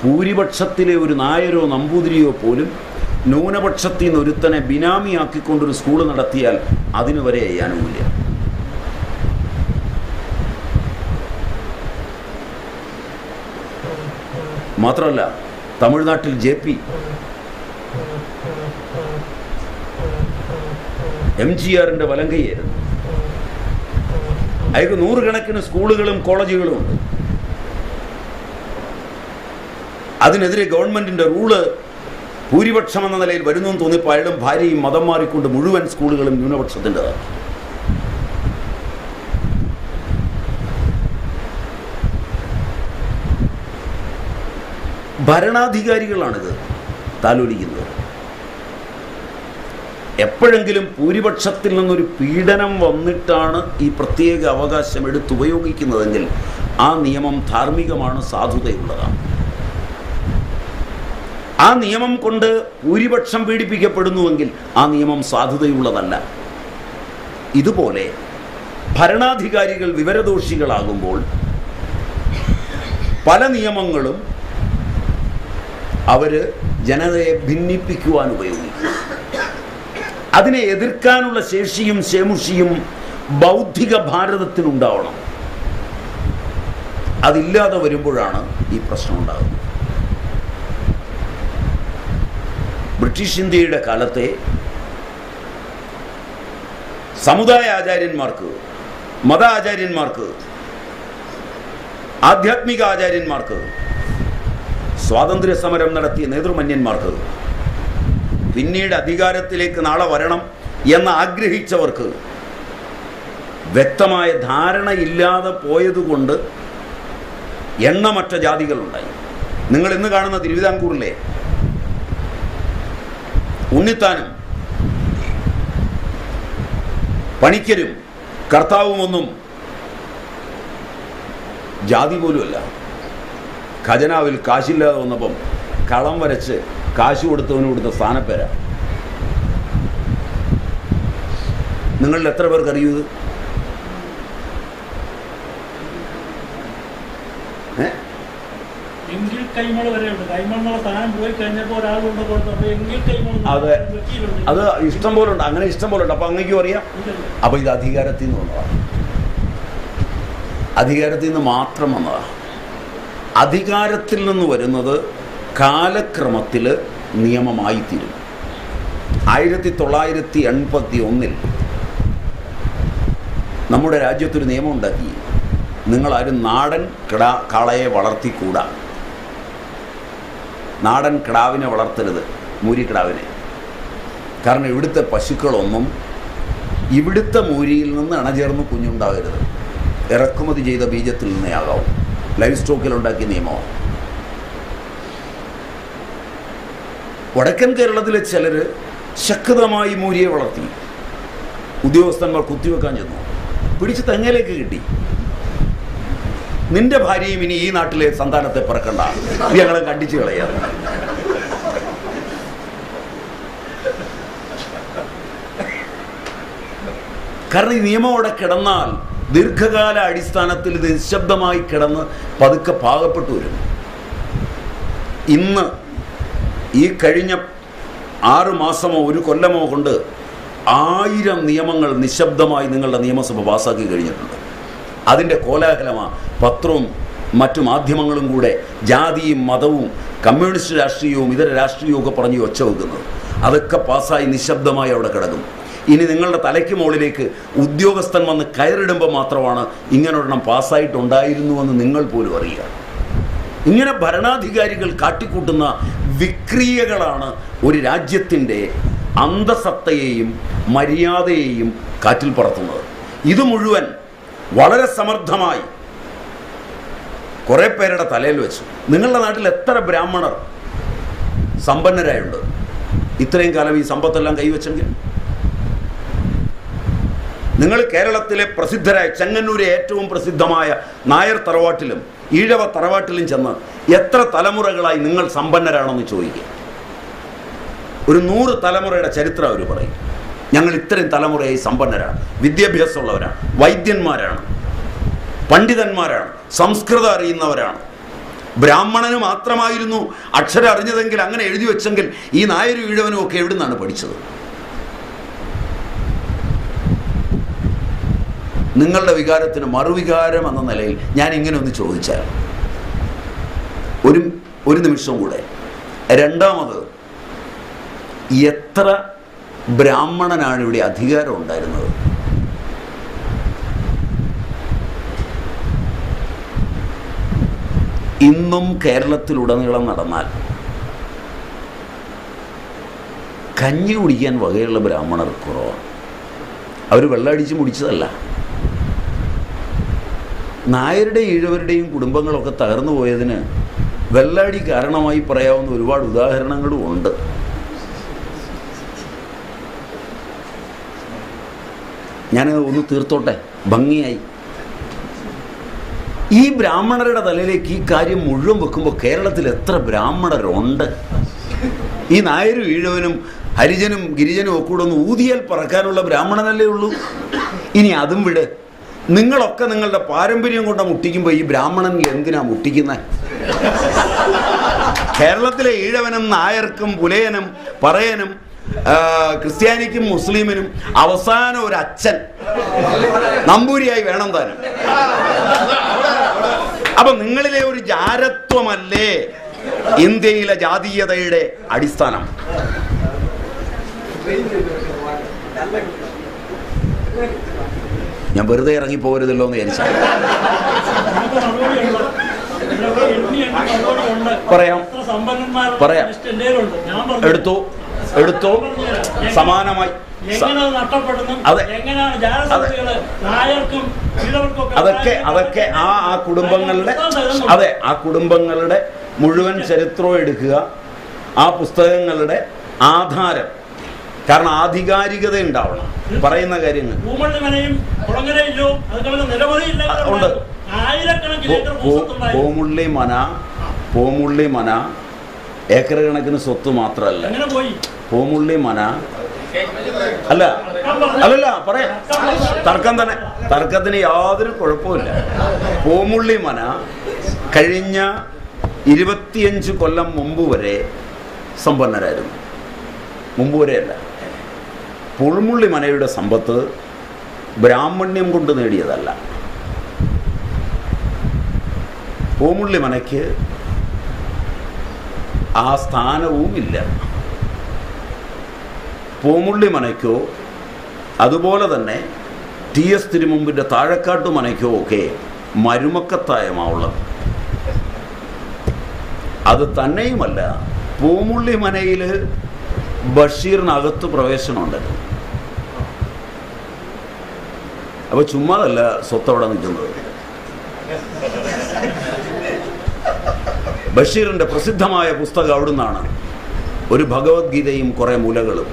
ഭൂരിപക്ഷത്തിലെ ഒരു നായരോ നമ്പൂതിരിയോ പോലും ന്യൂനപക്ഷത്തിൽ നിന്ന് ഒരുത്തനെ ബിനാമിയാക്കിക്കൊണ്ടൊരു സ്കൂൾ നടത്തിയാൽ അതിനു വരെ ചെയ്യാനുമില്ല. മാത്രമല്ല, തമിഴ്നാട്ടിൽ JP MGRന്റെ വലങ്കയായിരുന്നു. അയാൾക്ക് 100 കണക്കിന് സ്കൂളുകളും കോളേജുകളും ഉണ്ട്. അതിനെതിരെ ഗവൺമെന്റിന്റെ റൂള് ഭൂരിപക്ഷം എന്ന നിലയിൽ വരുന്നു എന്ന് തോന്നിയപ്പോൾ അയാളും ഭാര്യയും മതം മാറിക്കൊണ്ട് മുഴുവൻ സ്കൂളുകളും ന്യൂനപക്ഷത്തിൻ്റെതാണ്. ഭരണാധികാരികളാണിത് താലോലിക്കുന്നത്. എപ്പോഴെങ്കിലും ഭൂരിപക്ഷത്തിൽ നിന്നൊരു പീഡനം വന്നിട്ടാണ് ഈ പ്രത്യേക അവകാശം എടുത്തുപയോഗിക്കുന്നതെങ്കിൽ ആ നിയമം ധാർമ്മികമാണ്, സാധുതയുള്ളതാണ്. ആ നിയമം കൊണ്ട് ഭൂരിപക്ഷം പീഡിപ്പിക്കപ്പെടുന്നുവെങ്കിൽ ആ നിയമം സാധുതയുള്ളതല്ല. ഇതുപോലെ ഭരണാധികാരികൾ വിവരദോഷികളാകുമ്പോൾ പല നിയമങ്ങളും അവർ ജനതയെ ഭിന്നിപ്പിക്കുവാൻ ഉപയോഗിക്കും. അതിനെ എതിർക്കാനുള്ള ശേഷിയും ശേമുഷിയും ബൗദ്ധിക ഭാരതത്തിനുണ്ടാവണം. അതില്ലാതെ വരുമ്പോഴാണ് ഈ പ്രശ്നം ഉണ്ടാകുന്നത്. ബ്രിട്ടീഷ് ഇന്ത്യയുടെ കാലത്തെ സമുദായ ആചാര്യന്മാർക്ക്, മത ആചാര്യന്മാർക്ക്, ആധ്യാത്മിക ആചാര്യന്മാർക്ക്, സ്വാതന്ത്ര്യ സമരം നടത്തിയ നേതൃമന്യന്മാർക്ക്, പിന്നീട് അധികാരത്തിലേക്ക് നാളെ വരണം എന്ന് ആഗ്രഹിച്ചവർക്ക് വ്യക്തമായ ധാരണയില്ലാതെ പോയതുകൊണ്ട് എണ്ണമറ്റ ജാതികളുണ്ടായി. നിങ്ങൾ ഇന്ന് കാണുന്ന തിരുവിതാംകൂറിലെ ഉണ്ണിത്താനും പണിക്കരും കർത്താവുമൊന്നും ജാതി പോലുമല്ല. ഖജനാവിൽ കാശില്ലാതെ വന്നപ്പം കളം വരച്ച് കാശ് കൊടുത്തവന് കൊടുത്ത സ്ഥാനപ്പേരാ. നിങ്ങളിൽ എത്ര പേർക്ക് അറിയൂ ഇത്? അത് ഇഷ്ടം പോലെ ഉണ്ട്, അങ്ങനെ ഇഷ്ടം പോലെ ഉണ്ട്. അപ്പൊ അങ്ങേക്കും അറിയാം. അപ്പൊ ഇത് അധികാരത്തിൽ നിന്ന് വന്നതാണ്, അധികാരത്തിൽ നിന്ന് മാത്രം വന്നതാണ്. അധികാരത്തിൽ നിന്ന് വരുന്നത് കാലക്രമത്തിൽ നിയമമായിത്തീരും. 1981 നമ്മുടെ രാജ്യത്തൊരു നിയമം ഉണ്ടാക്കി. നിങ്ങളാരും നാടൻ കാളയെ വളർത്തിക്കൂടാ, നാടൻ കിടാവിനെ വളർത്തരുത്, മൂരിക്കിടാവിനെ. കാരണം ഇവിടുത്തെ പശുക്കളൊന്നും ഇവിടുത്തെ മൂരിയിൽ നിന്ന് അണചേർന്ന് കുഞ്ഞുണ്ടാകരുത്. ഇറക്കുമതി ചെയ്ത ബീജത്തിൽ നിന്നേ ആകാവും. ലൈഫ് സ്റ്റോക്കിലുണ്ടാക്കിയ നിയമമാണ്. വടക്കൻ കേരളത്തിലെ ചിലർ ശക്തമായി മൂരിയെ വളർത്തി. ഉദ്യോഗസ്ഥന്മാർ കുത്തിവെക്കാൻ ചെന്നു, പിടിച്ച് തെങ്ങയിലേക്ക് കിട്ടി. നിന്റെ ഭാര്യയും ഇനി ഈ നാട്ടിലെ സന്താനത്തെ പിറക്കണ്ട, ഞങ്ങളെ കണ്ടിച്ചു കളയാ. കാരണം ഈ നിയമം അവിടെ കിടന്നാൽ ദീർഘകാല അടിസ്ഥാനത്തിൽ ഇത് നിശബ്ദമായി കിടന്ന് പതുക്കെ പാകപ്പെട്ടു വരും. ഇന്ന് ഈ കഴിഞ്ഞ 6 മാസമോ 1 കൊല്ലമോ കൊണ്ട് 1000 നിയമങ്ങൾ നിശബ്ദമായി നിങ്ങളുടെ നിയമസഭ പാസ്സാക്കി കഴിഞ്ഞിട്ടുണ്ട്. അതിൻ്റെ കോലാഹലമാണ് പത്രവും മറ്റു മാധ്യമങ്ങളും കൂടെ ജാതിയും മതവും കമ്മ്യൂണിസ്റ്റ് രാഷ്ട്രീയവും ഇതര രാഷ്ട്രീയവും ഒക്കെ പറഞ്ഞ് ഒച്ച വെക്കുന്നത്. അതൊക്കെ പാസ്സായി നിശബ്ദമായി അവിടെ കിടക്കും. ഇനി നിങ്ങളുടെ തലയ്ക്ക് മുകളിലേക്ക് ഉദ്യോഗസ്ഥൻ വന്ന് കയറിടുമ്പോൾ മാത്രമാണ് ഇങ്ങനൊരെണ്ണം പാസ്സായിട്ടുണ്ടായിരുന്നുവെന്ന് നിങ്ങൾ പോലും അറിയുക. ഇങ്ങനെ ഭരണാധികാരികൾ കാട്ടിക്കൂട്ടുന്ന വിക്രിയകളാണ് ഒരു രാജ്യത്തിൻ്റെ അന്തസത്തയെയും മര്യാദയെയും കാറ്റിൽ പറത്തുന്നത്. ഇത് മുഴുവൻ വളരെ സമർത്ഥമായി കുറേ പേരുടെ തലയിൽ വെച്ചു. നിങ്ങളുടെ നാട്ടിൽ എത്ര ബ്രാഹ്മണർ സമ്പന്നരായുണ്ട് ഇത്രയും കാലം ഈ സമ്പത്തെല്ലാം കൈവച്ചെങ്കിൽ? നിങ്ങൾ കേരളത്തിലെ പ്രസിദ്ധരായ ചെങ്ങന്നൂരെ ഏറ്റവും പ്രസിദ്ധമായ നായർ തറവാട്ടിലും ഈഴവ തറവാട്ടിലും ചെന്ന് എത്ര തലമുറകളായി നിങ്ങൾ സമ്പന്നരാണെന്ന് ചോദിക്കുക. ഒരു 100 തലമുറയുടെ ചരിത്രം അവർ പറയും. ഞങ്ങൾ ഇത്രയും തലമുറയായി സമ്പന്നരാണ്, വിദ്യാഭ്യാസമുള്ളവരാണ്, വൈദ്യന്മാരാണ്, പണ്ഡിതന്മാരാണ്, സംസ്കൃതം അറിയുന്നവരാണ്. ബ്രാഹ്മണന് മാത്രമായിരുന്നു അക്ഷരം അറിഞ്ഞതെങ്കിൽ അങ്ങനെ എഴുതി വെച്ചെങ്കിൽ ഈ നായരും ഈഴവനും ഒക്കെ എവിടെ നിന്നാണ് പഠിച്ചത്? നിങ്ങളുടെ വികാരത്തിന് മറുവികാരം എന്ന നിലയിൽ ഞാൻ ഇങ്ങനെ ഒന്ന് ചോദിച്ചാൽ, ഒരു നിമിഷം കൂടെ, രണ്ടാമത്, എത്ര ബ്രാഹ്മണനാണ് ഇവിടെ അധികാരം ഉണ്ടായിരുന്നത്? ഇന്നും കേരളത്തിലുടനീളം നടന്നാൽ കഞ്ഞി കുടിക്കാൻ വകയുള്ള ബ്രാഹ്മണർ കുറവാണ്. അവർ വെള്ളമടിച്ച് മുടിച്ചതല്ല. നായരുടെയും ഈഴവരുടെയും കുടുംബങ്ങളൊക്കെ തകർന്നു പോയതിന് വെള്ളാടി കാരണമായി പറയാവുന്ന ഒരുപാട് ഉദാഹരണങ്ങളും ഉണ്ട്. ഞാൻ ഒന്ന് തീർത്തോട്ടെ, ഭംഗിയായി. ഈ ബ്രാഹ്മണരുടെ തലയിലേക്ക് ഈ കാര്യം മുഴുവൻ വെക്കുമ്പോൾ കേരളത്തിൽ എത്ര ബ്രാഹ്മണരുണ്ട്? ഈ നായരും ഈഴവനും ഹരിജനും ഗിരിജനും ഒക്കെ കൂടെ ഒന്ന് ഊതിയാൽ പറക്കാനുള്ള ബ്രാഹ്മണനല്ലേ ഉള്ളൂ. ഇനി അതും വിട്. നിങ്ങളൊക്കെ നിങ്ങളുടെ പാരമ്പര്യം കൊണ്ട് മുട്ടിക്കുമ്പോൾ ഈ ബ്രാഹ്മണൻ എന്തിനാ മുട്ടിക്കുന്നത്? കേരളത്തിലെ ഈഴവനും നായർക്കും പുലയനും പറയനും ക്രിസ്ത്യാനിക്കും മുസ്ലിമിനും അവസാനം ഒരു അച്ഛൻ നമ്പൂരിയായി വേണം താനും. അപ്പൊ നിങ്ങളിലെ ഒരു ജാരത്വമല്ലേ ഇന്ത്യയിലെ ജാതീയതയുടെ അടിസ്ഥാനം? ഞാൻ വെറുതെ ഇറങ്ങിപ്പോകരുതല്ലോ എന്ന് വിചാരിച്ചാൽ പറയാം. എടുത്തോ സമാനമായി. അതൊക്കെ ആ കുടുംബങ്ങളുടെ മുഴുവൻ ചരിത്രവും എടുക്കുക. ആ പുസ്തകങ്ങളുടെ ആധാരം, കാരണം ആധികാരികത ഉണ്ടാവണം പറയുന്ന കാര്യങ്ങൾ. ഉണ്ട്. പോമുള്ളി മന ഏക്കർ കണക്കിന് സ്വത്ത് മാത്രമല്ല. പോമുള്ളി മന അല്ലല്ല പറയാം. തർക്കത്തിന് യാതൊരു കുഴപ്പമില്ല. പോമുള്ളി മന കഴിഞ്ഞ 25 കൊല്ലം മുമ്പ് വരെ സമ്പന്നരായിരുന്നു. മുമ്പ് വരെയല്ല. പുൾമുള്ളി മനയുടെ സമ്പത്ത് ബ്രാഹ്മണ്യം കൊണ്ട് നേടിയതല്ല. പോമുള്ളി മനയ്ക്ക് ആ സ്ഥാനവുമില്ല. പോമുള്ളി മനയ്ക്കോ അതുപോലെ തന്നെ TS തിരുമുമ്പിൻ്റെ താഴക്കാട്ടു മനയ്ക്കോ ഒക്കെ മരുമക്കത്തായമാവുള്ളത്. അത് തന്നെയുമല്ല, പൂമുള്ളി മനയിൽ ബഷീറിനകത്ത് പ്രവേശനമുണ്ടല്ലോ. അപ്പോൾ ചുമ്മാതല്ല സ്വത്ത് അവിടെ നിൽക്കുന്നത്. ബഷീറിൻ്റെ പ്രസിദ്ധമായ പുസ്തകം അവിടുന്നാണ്. ഒരു ഭഗവത്ഗീതയും കുറേ മുലകളും.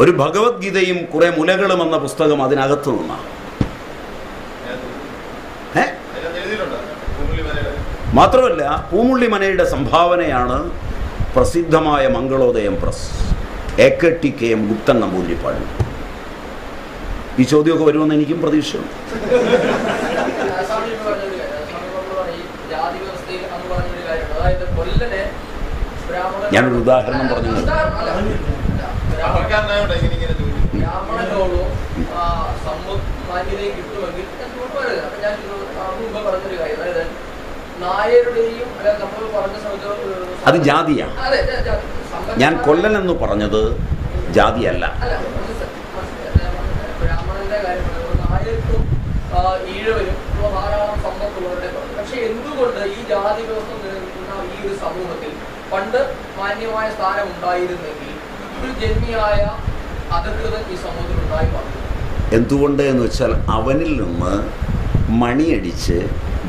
ഒരു ഭഗവത്ഗീതയും കുറേ മുലകളും എന്ന പുസ്തകം അതിനകത്തു നിന്നാണ്. മാത്രമല്ല, പൂമുള്ളി മനയുടെ സംഭാവനയാണ് പ്രസിദ്ധമായ മംഗളോദയം പ്രസ്, AKTKM ഗുപ്തൻ നമ്പൂതിരിപ്പാട്. ഈ ചോദ്യമൊക്കെ വരുമെന്ന് എനിക്കും പ്രതീക്ഷയുണ്ട്. ജാതി വ്യവസ്ഥയിൽ അന്ന് പറഞ്ഞൊരു കാര്യമുണ്ട്. അതായത് ഞാനൊരു ഉദാഹരണം പറഞ്ഞു. ബ്രാഹ്മണനോടോ മാന്യതയും കിട്ടുമെങ്കിൽ ഞാൻ മുമ്പ് പറഞ്ഞൊരു കാര്യം, അതായത് നായരുടെയും നമ്മൾ പറഞ്ഞ സമയത്ത് അത് ജാതിയാണ്. ഞാൻ കൊല്ലനെന്ന് പറഞ്ഞത് ജാതിയല്ല. ബ്രാഹ്മണന്റെ കാര്യം നായർക്കും ഈഴവരും ധാരാളം സമ്പത്തുള്ളവരുടെ. പക്ഷെ എന്തുകൊണ്ട് ഈ ജാതി വ്യവസ്ഥ നിലനിൽക്കുന്ന ഈ ഒരു സമൂഹത്തിൽ പണ്ട് മാന്യമായ സ്ഥാനം ഉണ്ടായിരുന്നെങ്കിൽ ഒരു ജന്മിയായ അധികൃതൻ ഈ സമൂഹത്തിൽ ഉണ്ടായി പറഞ്ഞു? എന്തുകൊണ്ട് എന്ന് വെച്ചാൽ അവനിൽ നിന്ന് മണിയടിച്ച്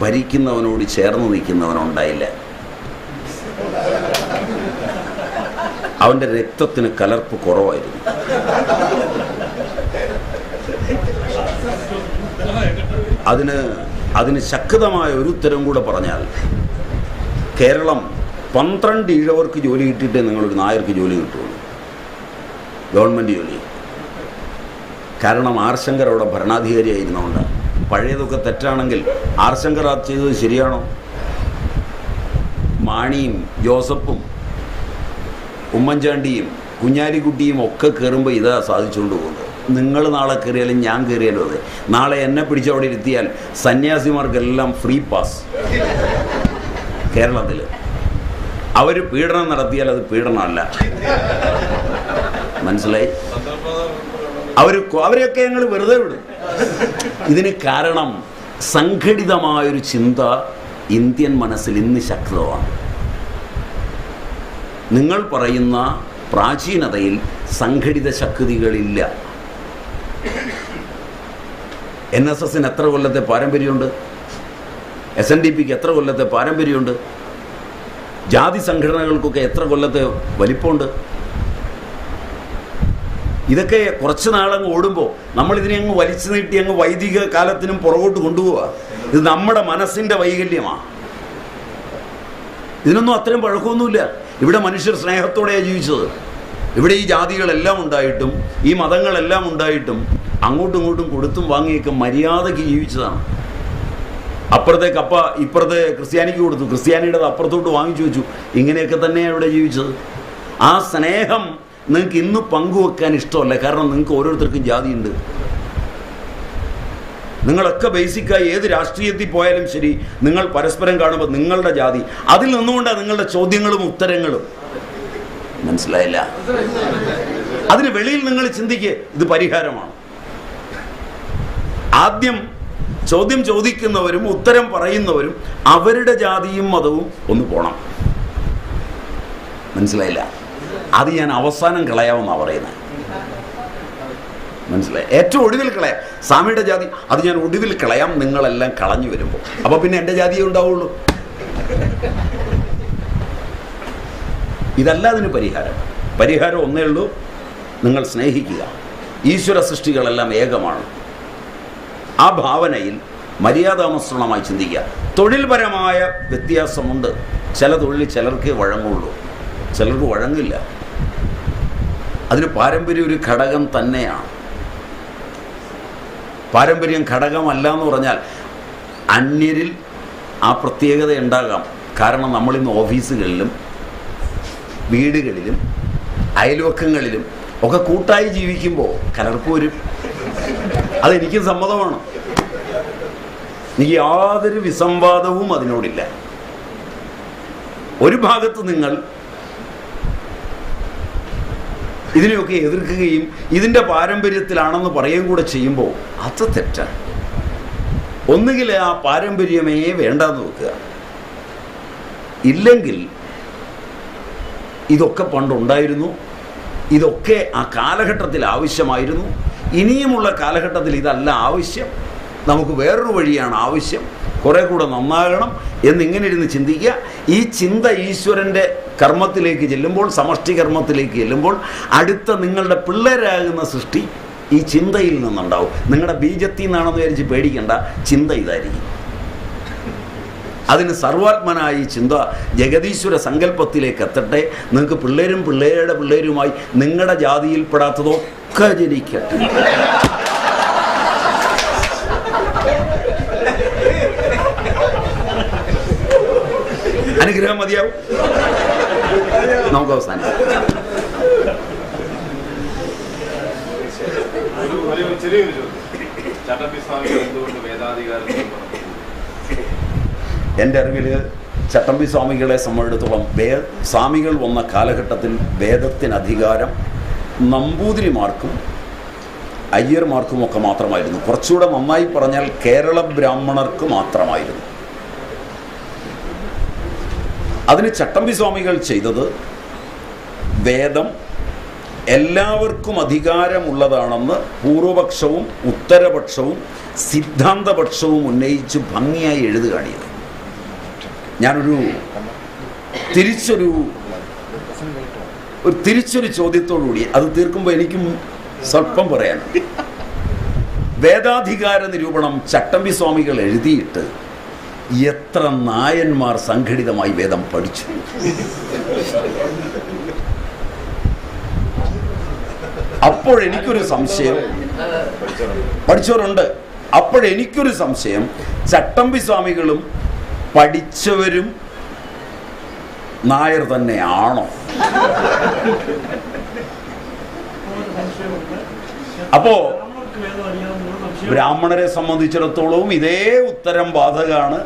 ഭരിക്കുന്നവനോട് ചേർന്ന് നിൽക്കുന്നവനുണ്ടായില്ല. അവൻ്റെ രക്തത്തിന് കലർപ്പ് കുറവായിരുന്നു. അതിന് ശക്തമായ ഒരു ഉത്തരം കൂടെ പറഞ്ഞാൽ, കേരളം 12 ഈഴവർക്ക് ജോലി കിട്ടിയിട്ടേ നിങ്ങളൊരു നായർക്ക് ജോലി കിട്ടുള്ളൂ, ഗവൺമെൻറ് ജോലി. കാരണം ആർ ശങ്കർ അവിടെ ഭരണാധികാരിയായിരുന്നുകൊണ്ട്. പഴയതൊക്കെ തെറ്റാണെങ്കിൽ ആർ ശങ്കർ അത് ചെയ്തത് ശരിയാണോ? മാണിയും ജോസഫും ഉമ്മൻചാണ്ടിയും കുഞ്ഞാലിക്കുട്ടിയും ഒക്കെ കയറുമ്പോൾ ഇതാ സാധിച്ചുകൊണ്ട് പോകുന്നത്. നിങ്ങൾ നാളെ കയറിയാലും ഞാൻ കയറിയാലും അതെ. നാളെ എന്നെ പിടിച്ച് അവിടെ ഇരുത്തിയാൽ സന്യാസിമാർക്കെല്ലാം ഫ്രീ പാസ് കേരളത്തിൽ. അവർ പീഡനം നടത്തിയാൽ അത് പീഡനമല്ല. മനസ്സിലായി? അവരെയൊക്കെ ഞങ്ങൾ വെറുതെ വിടും. ഇതിന് കാരണം സംഘടിതമായൊരു ചിന്ത ഇന്ത്യൻ മനസ്സിൽ ഇന്ന് ശക്തമാണ്. നിങ്ങൾ പറയുന്ന പ്രാചീനതയിൽ സംഘടിത ശക്തികളില്ല. NSSന് എത്ര കൊല്ലത്തെ പാരമ്പര്യമുണ്ട്? SNDPക്ക് എത്ര കൊല്ലത്തെ പാരമ്പര്യമുണ്ട്? ജാതി സംഘടനകൾക്കൊക്കെ എത്ര കൊല്ലത്തെ വലിപ്പമുണ്ട്? ഇതൊക്കെ കുറച്ച് നാളങ്ങ് ഓടുമ്പോൾ നമ്മളിതിനെ അങ്ങ് വലിച്ചു നീട്ടി അങ്ങ് വൈദിക കാലത്തിനും പുറകോട്ട് കൊണ്ടുപോവുക. ഇത് നമ്മുടെ മനസ്സിൻ്റെ വൈകല്യമാണ്. ഇതിനൊന്നും അത്രയും പഴക്കമൊന്നുമില്ല. ഇവിടെ മനുഷ്യർ സ്നേഹത്തോടെയാണ് ജീവിച്ചത്. ഇവിടെ ഈ ജാതികളെല്ലാം ഉണ്ടായിട്ടും ഈ മതങ്ങളെല്ലാം ഉണ്ടായിട്ടും അങ്ങോട്ടും ഇങ്ങോട്ടും കൊടുത്തും വാങ്ങിയൊക്കെ മര്യാദയ്ക്ക് ജീവിച്ചതാണ്. അപ്പുറത്തേക്ക് ഇപ്പുറത്തെ ക്രിസ്ത്യാനിക്ക് കൊടുത്തു, ക്രിസ്ത്യാനിയുടെ അപ്പുറത്തോട്ട് വാങ്ങിച്ചു വെച്ചു. ഇങ്ങനെയൊക്കെ തന്നെയാണ് ഇവിടെ ജീവിച്ചത്. ആ സ്നേഹം നിങ്ങൾക്ക് ഇന്ന് പങ്കുവെക്കാൻ ഇഷ്ടമല്ല. കാരണം നിങ്ങൾക്ക് ഓരോരുത്തർക്കും ജാതിയുണ്ട്. നിങ്ങളൊക്കെ ബേസിക്കായി ഏത് രാഷ്ട്രീയത്തിൽ പോയാലും ശരി, നിങ്ങൾ പരസ്പരം കാണുമ്പോൾ നിങ്ങളുടെ ജാതി, അതിൽ നിന്നുകൊണ്ടാണ് നിങ്ങളുടെ ചോദ്യങ്ങളും ഉത്തരങ്ങളും. മനസ്സിലായില്ല? അതിന് വെളിയിൽ നിങ്ങൾ ചിന്തിക്കുക, ഇത് പരിഹാരമാണ്. ആദ്യം ചോദ്യം ചോദിക്കുന്നവരും ഉത്തരം പറയുന്നവരും അവരുടെ ജാതിയും മതവും ഒന്ന് പോണം. മനസ്സിലായില്ല? അത് ഞാൻ അവസാനം കളയാമെന്നാണ് പറയുന്നത്. മനസ്സിലായി? ഏറ്റവും ഒടുവിൽ കളയാം. സ്വാമിയുടെ ജാതി അത് ഞാൻ ഒടുവിൽ കളയാം, നിങ്ങളെല്ലാം കളഞ്ഞു വരുമ്പോൾ. അപ്പോൾ പിന്നെ എൻ്റെ ജാതിയേ ഉണ്ടാവുള്ളൂ. ഇതല്ല അതിന് പരിഹാരം ഒന്നേ ഉള്ളൂ. നിങ്ങൾ സ്നേഹിക്കുക. ഈശ്വര സൃഷ്ടികളെല്ലാം ഏകമാണ്. ആ ഭാവനയിൽ മര്യാദാമസൃണമായി ചിന്തിക്കുക. തൊഴിൽപരമായ വ്യത്യാസമുണ്ട്. ചില തൊഴിൽ ചിലർക്കേ വഴങ്ങുള്ളൂ, ചിലർക്ക് വഴങ്ങില്ല. അതിന് പാരമ്പര്യം ഒരു ഘടകം തന്നെയാണ്. പാരമ്പര്യം ഘടകമല്ല എന്ന് പറഞ്ഞാൽ അന്യരിൽ ആ പ്രത്യേകത ഉണ്ടാകാം. കാരണം നമ്മളിന്ന് ഓഫീസുകളിലും വീടുകളിലും അയൽവക്കങ്ങളിലും ഒക്കെ കൂട്ടായി ജീവിക്കുമ്പോൾ കലർപ്പ് വരും. അതെനിക്ക് സമ്മതമാണ്. എനിക്ക് യാതൊരു വിസംവാദവും അതിനോടില്ല. ഒരു ഭാഗത്ത് നിങ്ങൾ ഇതിനെയൊക്കെ എതിർക്കുകയും ഇതിൻ്റെ പാരമ്പര്യത്തിലാണെന്ന് പറയുകയും കൂടെ ചെയ്യുമ്പോൾ അത് തെറ്റാണ്. ഒന്നുകിൽ ആ പാരമ്പര്യമേ വേണ്ടാന്ന് വെക്കുക, ഇല്ലെങ്കിൽ ഇതൊക്കെ പണ്ടുണ്ടായിരുന്നു, ഇതൊക്കെ ആ കാലഘട്ടത്തിൽ ആവശ്യമായിരുന്നു, ഇനിയുമുള്ള കാലഘട്ടത്തിൽ ഇതല്ല ആവശ്യം, നമുക്ക് വേറൊരു വഴിയാണ് ആവശ്യം, കുറെ കൂടെ നന്നാകണം എന്നിങ്ങനെ ഇരുന്ന് ചിന്തിക്കുക. ഈ ചിന്ത ഈശ്വരൻ്റെ കർമ്മത്തിലേക്ക് ചെല്ലുമ്പോൾ, സമഷ്ടി കർമ്മത്തിലേക്ക് ചെല്ലുമ്പോൾ അടുത്ത നിങ്ങളുടെ പിള്ളേരാകുന്ന സൃഷ്ടി ഈ ചിന്തയിൽ നിന്നുണ്ടാവും. നിങ്ങളുടെ ബീജത്തിൽ നിന്നാണെന്ന് വിചാരിച്ച് പേടിക്കേണ്ട, ചിന്ത ഇതായിരിക്കും. അതിന് സർവാത്മനായി ചിന്ത ജഗതീശ്വര സങ്കല്പത്തിലേക്ക് എത്തട്ടെ. നിങ്ങൾക്ക് പിള്ളേരും പിള്ളേരുടെ പിള്ളേരുമായി നിങ്ങളുടെ ജാതിയിൽപ്പെടാത്തതൊക്കെ ജനിക്കട്ടെ. അനുഗ്രഹം മതിയാവും. നമുക്ക് അവസാനിക്കാം. ചെറിയൊരു ചോദ്യം, ചട്ടമ്പി സ്വാമികൾ എന്തുകൊണ്ട് വേദാധികാരം? എൻ്റെ അറിവിൽ ചട്ടമ്പി സ്വാമികളെ സംബന്ധിച്ചിടത്തോളം സ്വാമികൾ വന്ന കാലഘട്ടത്തിൽ വേദത്തിന് അധികാരം നമ്പൂതിരിമാർക്കും അയ്യർമാർക്കും ഒക്കെ മാത്രമായിരുന്നു. കുറച്ചുകൂടെ നന്നായി പറഞ്ഞാൽ കേരള ബ്രാഹ്മണർക്ക് മാത്രമായിരുന്നു. അതിന് ചട്ടമ്പി സ്വാമികൾ ചെയ്തത് വേദം എല്ലാവർക്കും അധികാരമുള്ളതാണെന്ന് പൂർവപക്ഷവും ഉത്തരപക്ഷവും സിദ്ധാന്തപക്ഷവും ഉന്നയിച്ച് ഭംഗിയായി എഴുതുകയാണ് ചെയ്തത്. ഞാനൊരു തിരിച്ചൊരു ചോദ്യത്തോടുകൂടി അത് തീർക്കുമ്പോൾ എനിക്കും സ്വല്പം പറയാനുണ്ട്. വേദാധികാര നിരൂപണം ചട്ടമ്പി സ്വാമികൾ എഴുതിയിട്ട് എത്ര നായന്മാർ സംഘടിതമായി വേദം പഠിച്ചു? അപ്പോഴെനിക്കൊരു സംശയം, പഠിച്ചവരുണ്ട്. അപ്പോഴെനിക്കൊരു സംശയം, ചട്ടമ്പി സ്വാമികളും പഠിച്ചവരും നായർ തന്നെയാണോ? അപ്പോ ബ്രാഹ്മണരെ സംബന്ധിച്ചിടത്തോളവും ഇതേ ഉത്തരം ബാധകമാണ്.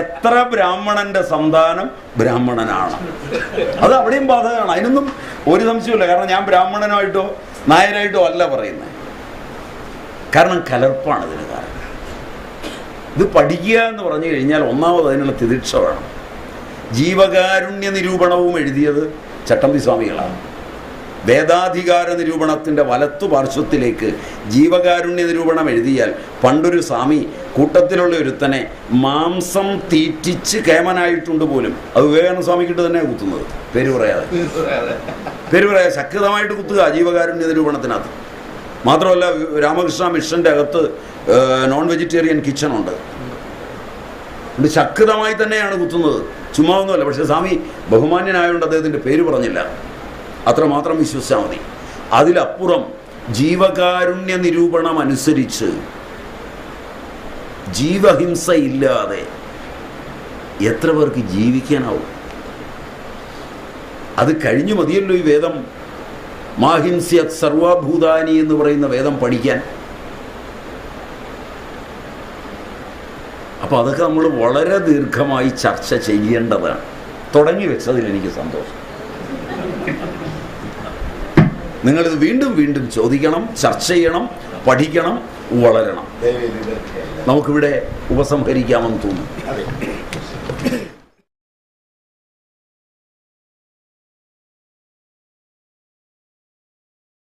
എത്ര ബ്രാഹ്മണന്റെ സന്താനം ബ്രാഹ്മണനാണ്, അത് അവിടെയും ബാധകമാണ്. അതിനൊന്നും ഒരു സംശയമില്ല. കാരണം ഞാൻ ബ്രാഹ്മണനായിട്ടോ നായരായിട്ടോ അല്ല പറയുന്നത്. കാരണം കലർപ്പാണ് ഇതിന് കാരണം. ഇത് പഠിക്കുക എന്ന് പറഞ്ഞു കഴിഞ്ഞാൽ ഒന്നാമത് അതിനുള്ള തിദിക്ഷ വേണം. ജീവകാരുണ്യ നിരൂപണവും എഴുതിയത് ചട്ടമ്പി സ്വാമികളാണ്. വേദാധികാര നിരൂപണത്തിൻ്റെ വലത്തു പാർശ്വത്തിലേക്ക് ജീവകാരുണ്യ നിരൂപണം എഴുതിയാൽ പണ്ടൊരു സ്വാമി കൂട്ടത്തിലുള്ള ഒരുത്തനെ മാംസം തീറ്റിച്ച് കേമനായിട്ടുണ്ട് പോലും. അത് വിവേകാനന്ദ സ്വാമിക്കിട്ട് തന്നെ കുത്തുന്നത്, പേര് പറയാതെ ശക്തമായിട്ട് കുത്തുക ജീവകാരുണ്യ നിരൂപണത്തിനകത്ത്. മാത്രമല്ല രാമകൃഷ്ണ മിഷൻ്റെ അകത്ത് നോൺ വെജിറ്റേറിയൻ കിച്ചൺ ഉണ്ട്. ശക്തമായി തന്നെയാണ് കുത്തുന്നത്, ചുമ്മാ ഒന്നുമല്ല. പക്ഷേ സ്വാമി ബഹുമാന്യനായതുകൊണ്ട് അദ്ദേഹത്തിൻ്റെ പേര് പറഞ്ഞില്ല, അത്രമാത്രം വിശ്വസിച്ചാൽ മതി. അതിലപ്പുറം ജീവകാരുണ്യ നിരൂപണം അനുസരിച്ച് ജീവഹിംസ ഇല്ലാതെ എത്ര പേർക്ക് ജീവിക്കാനാവും? അത് കഴിഞ്ഞു മതിയല്ലോ ഈ വേദം. മാഹിംസ്യത് സർവഭൂതാനി എന്ന് പറയുന്ന വേദം പഠിക്കാൻ. അപ്പോൾ അതൊക്കെ നമ്മൾ വളരെ ദീർഘമായി ചർച്ച ചെയ്യേണ്ടതാണ്. തുടങ്ങി വെച്ചതിൽ എനിക്ക് സന്തോഷം. നിങ്ങളിത് വീണ്ടും വീണ്ടും ചോദിക്കണം, ചർച്ച ചെയ്യണം, പഠിക്കണം, വളരണം. നമുക്കിവിടെ ഉപസംഹരിക്കാമെന്ന് തോന്നുന്നു.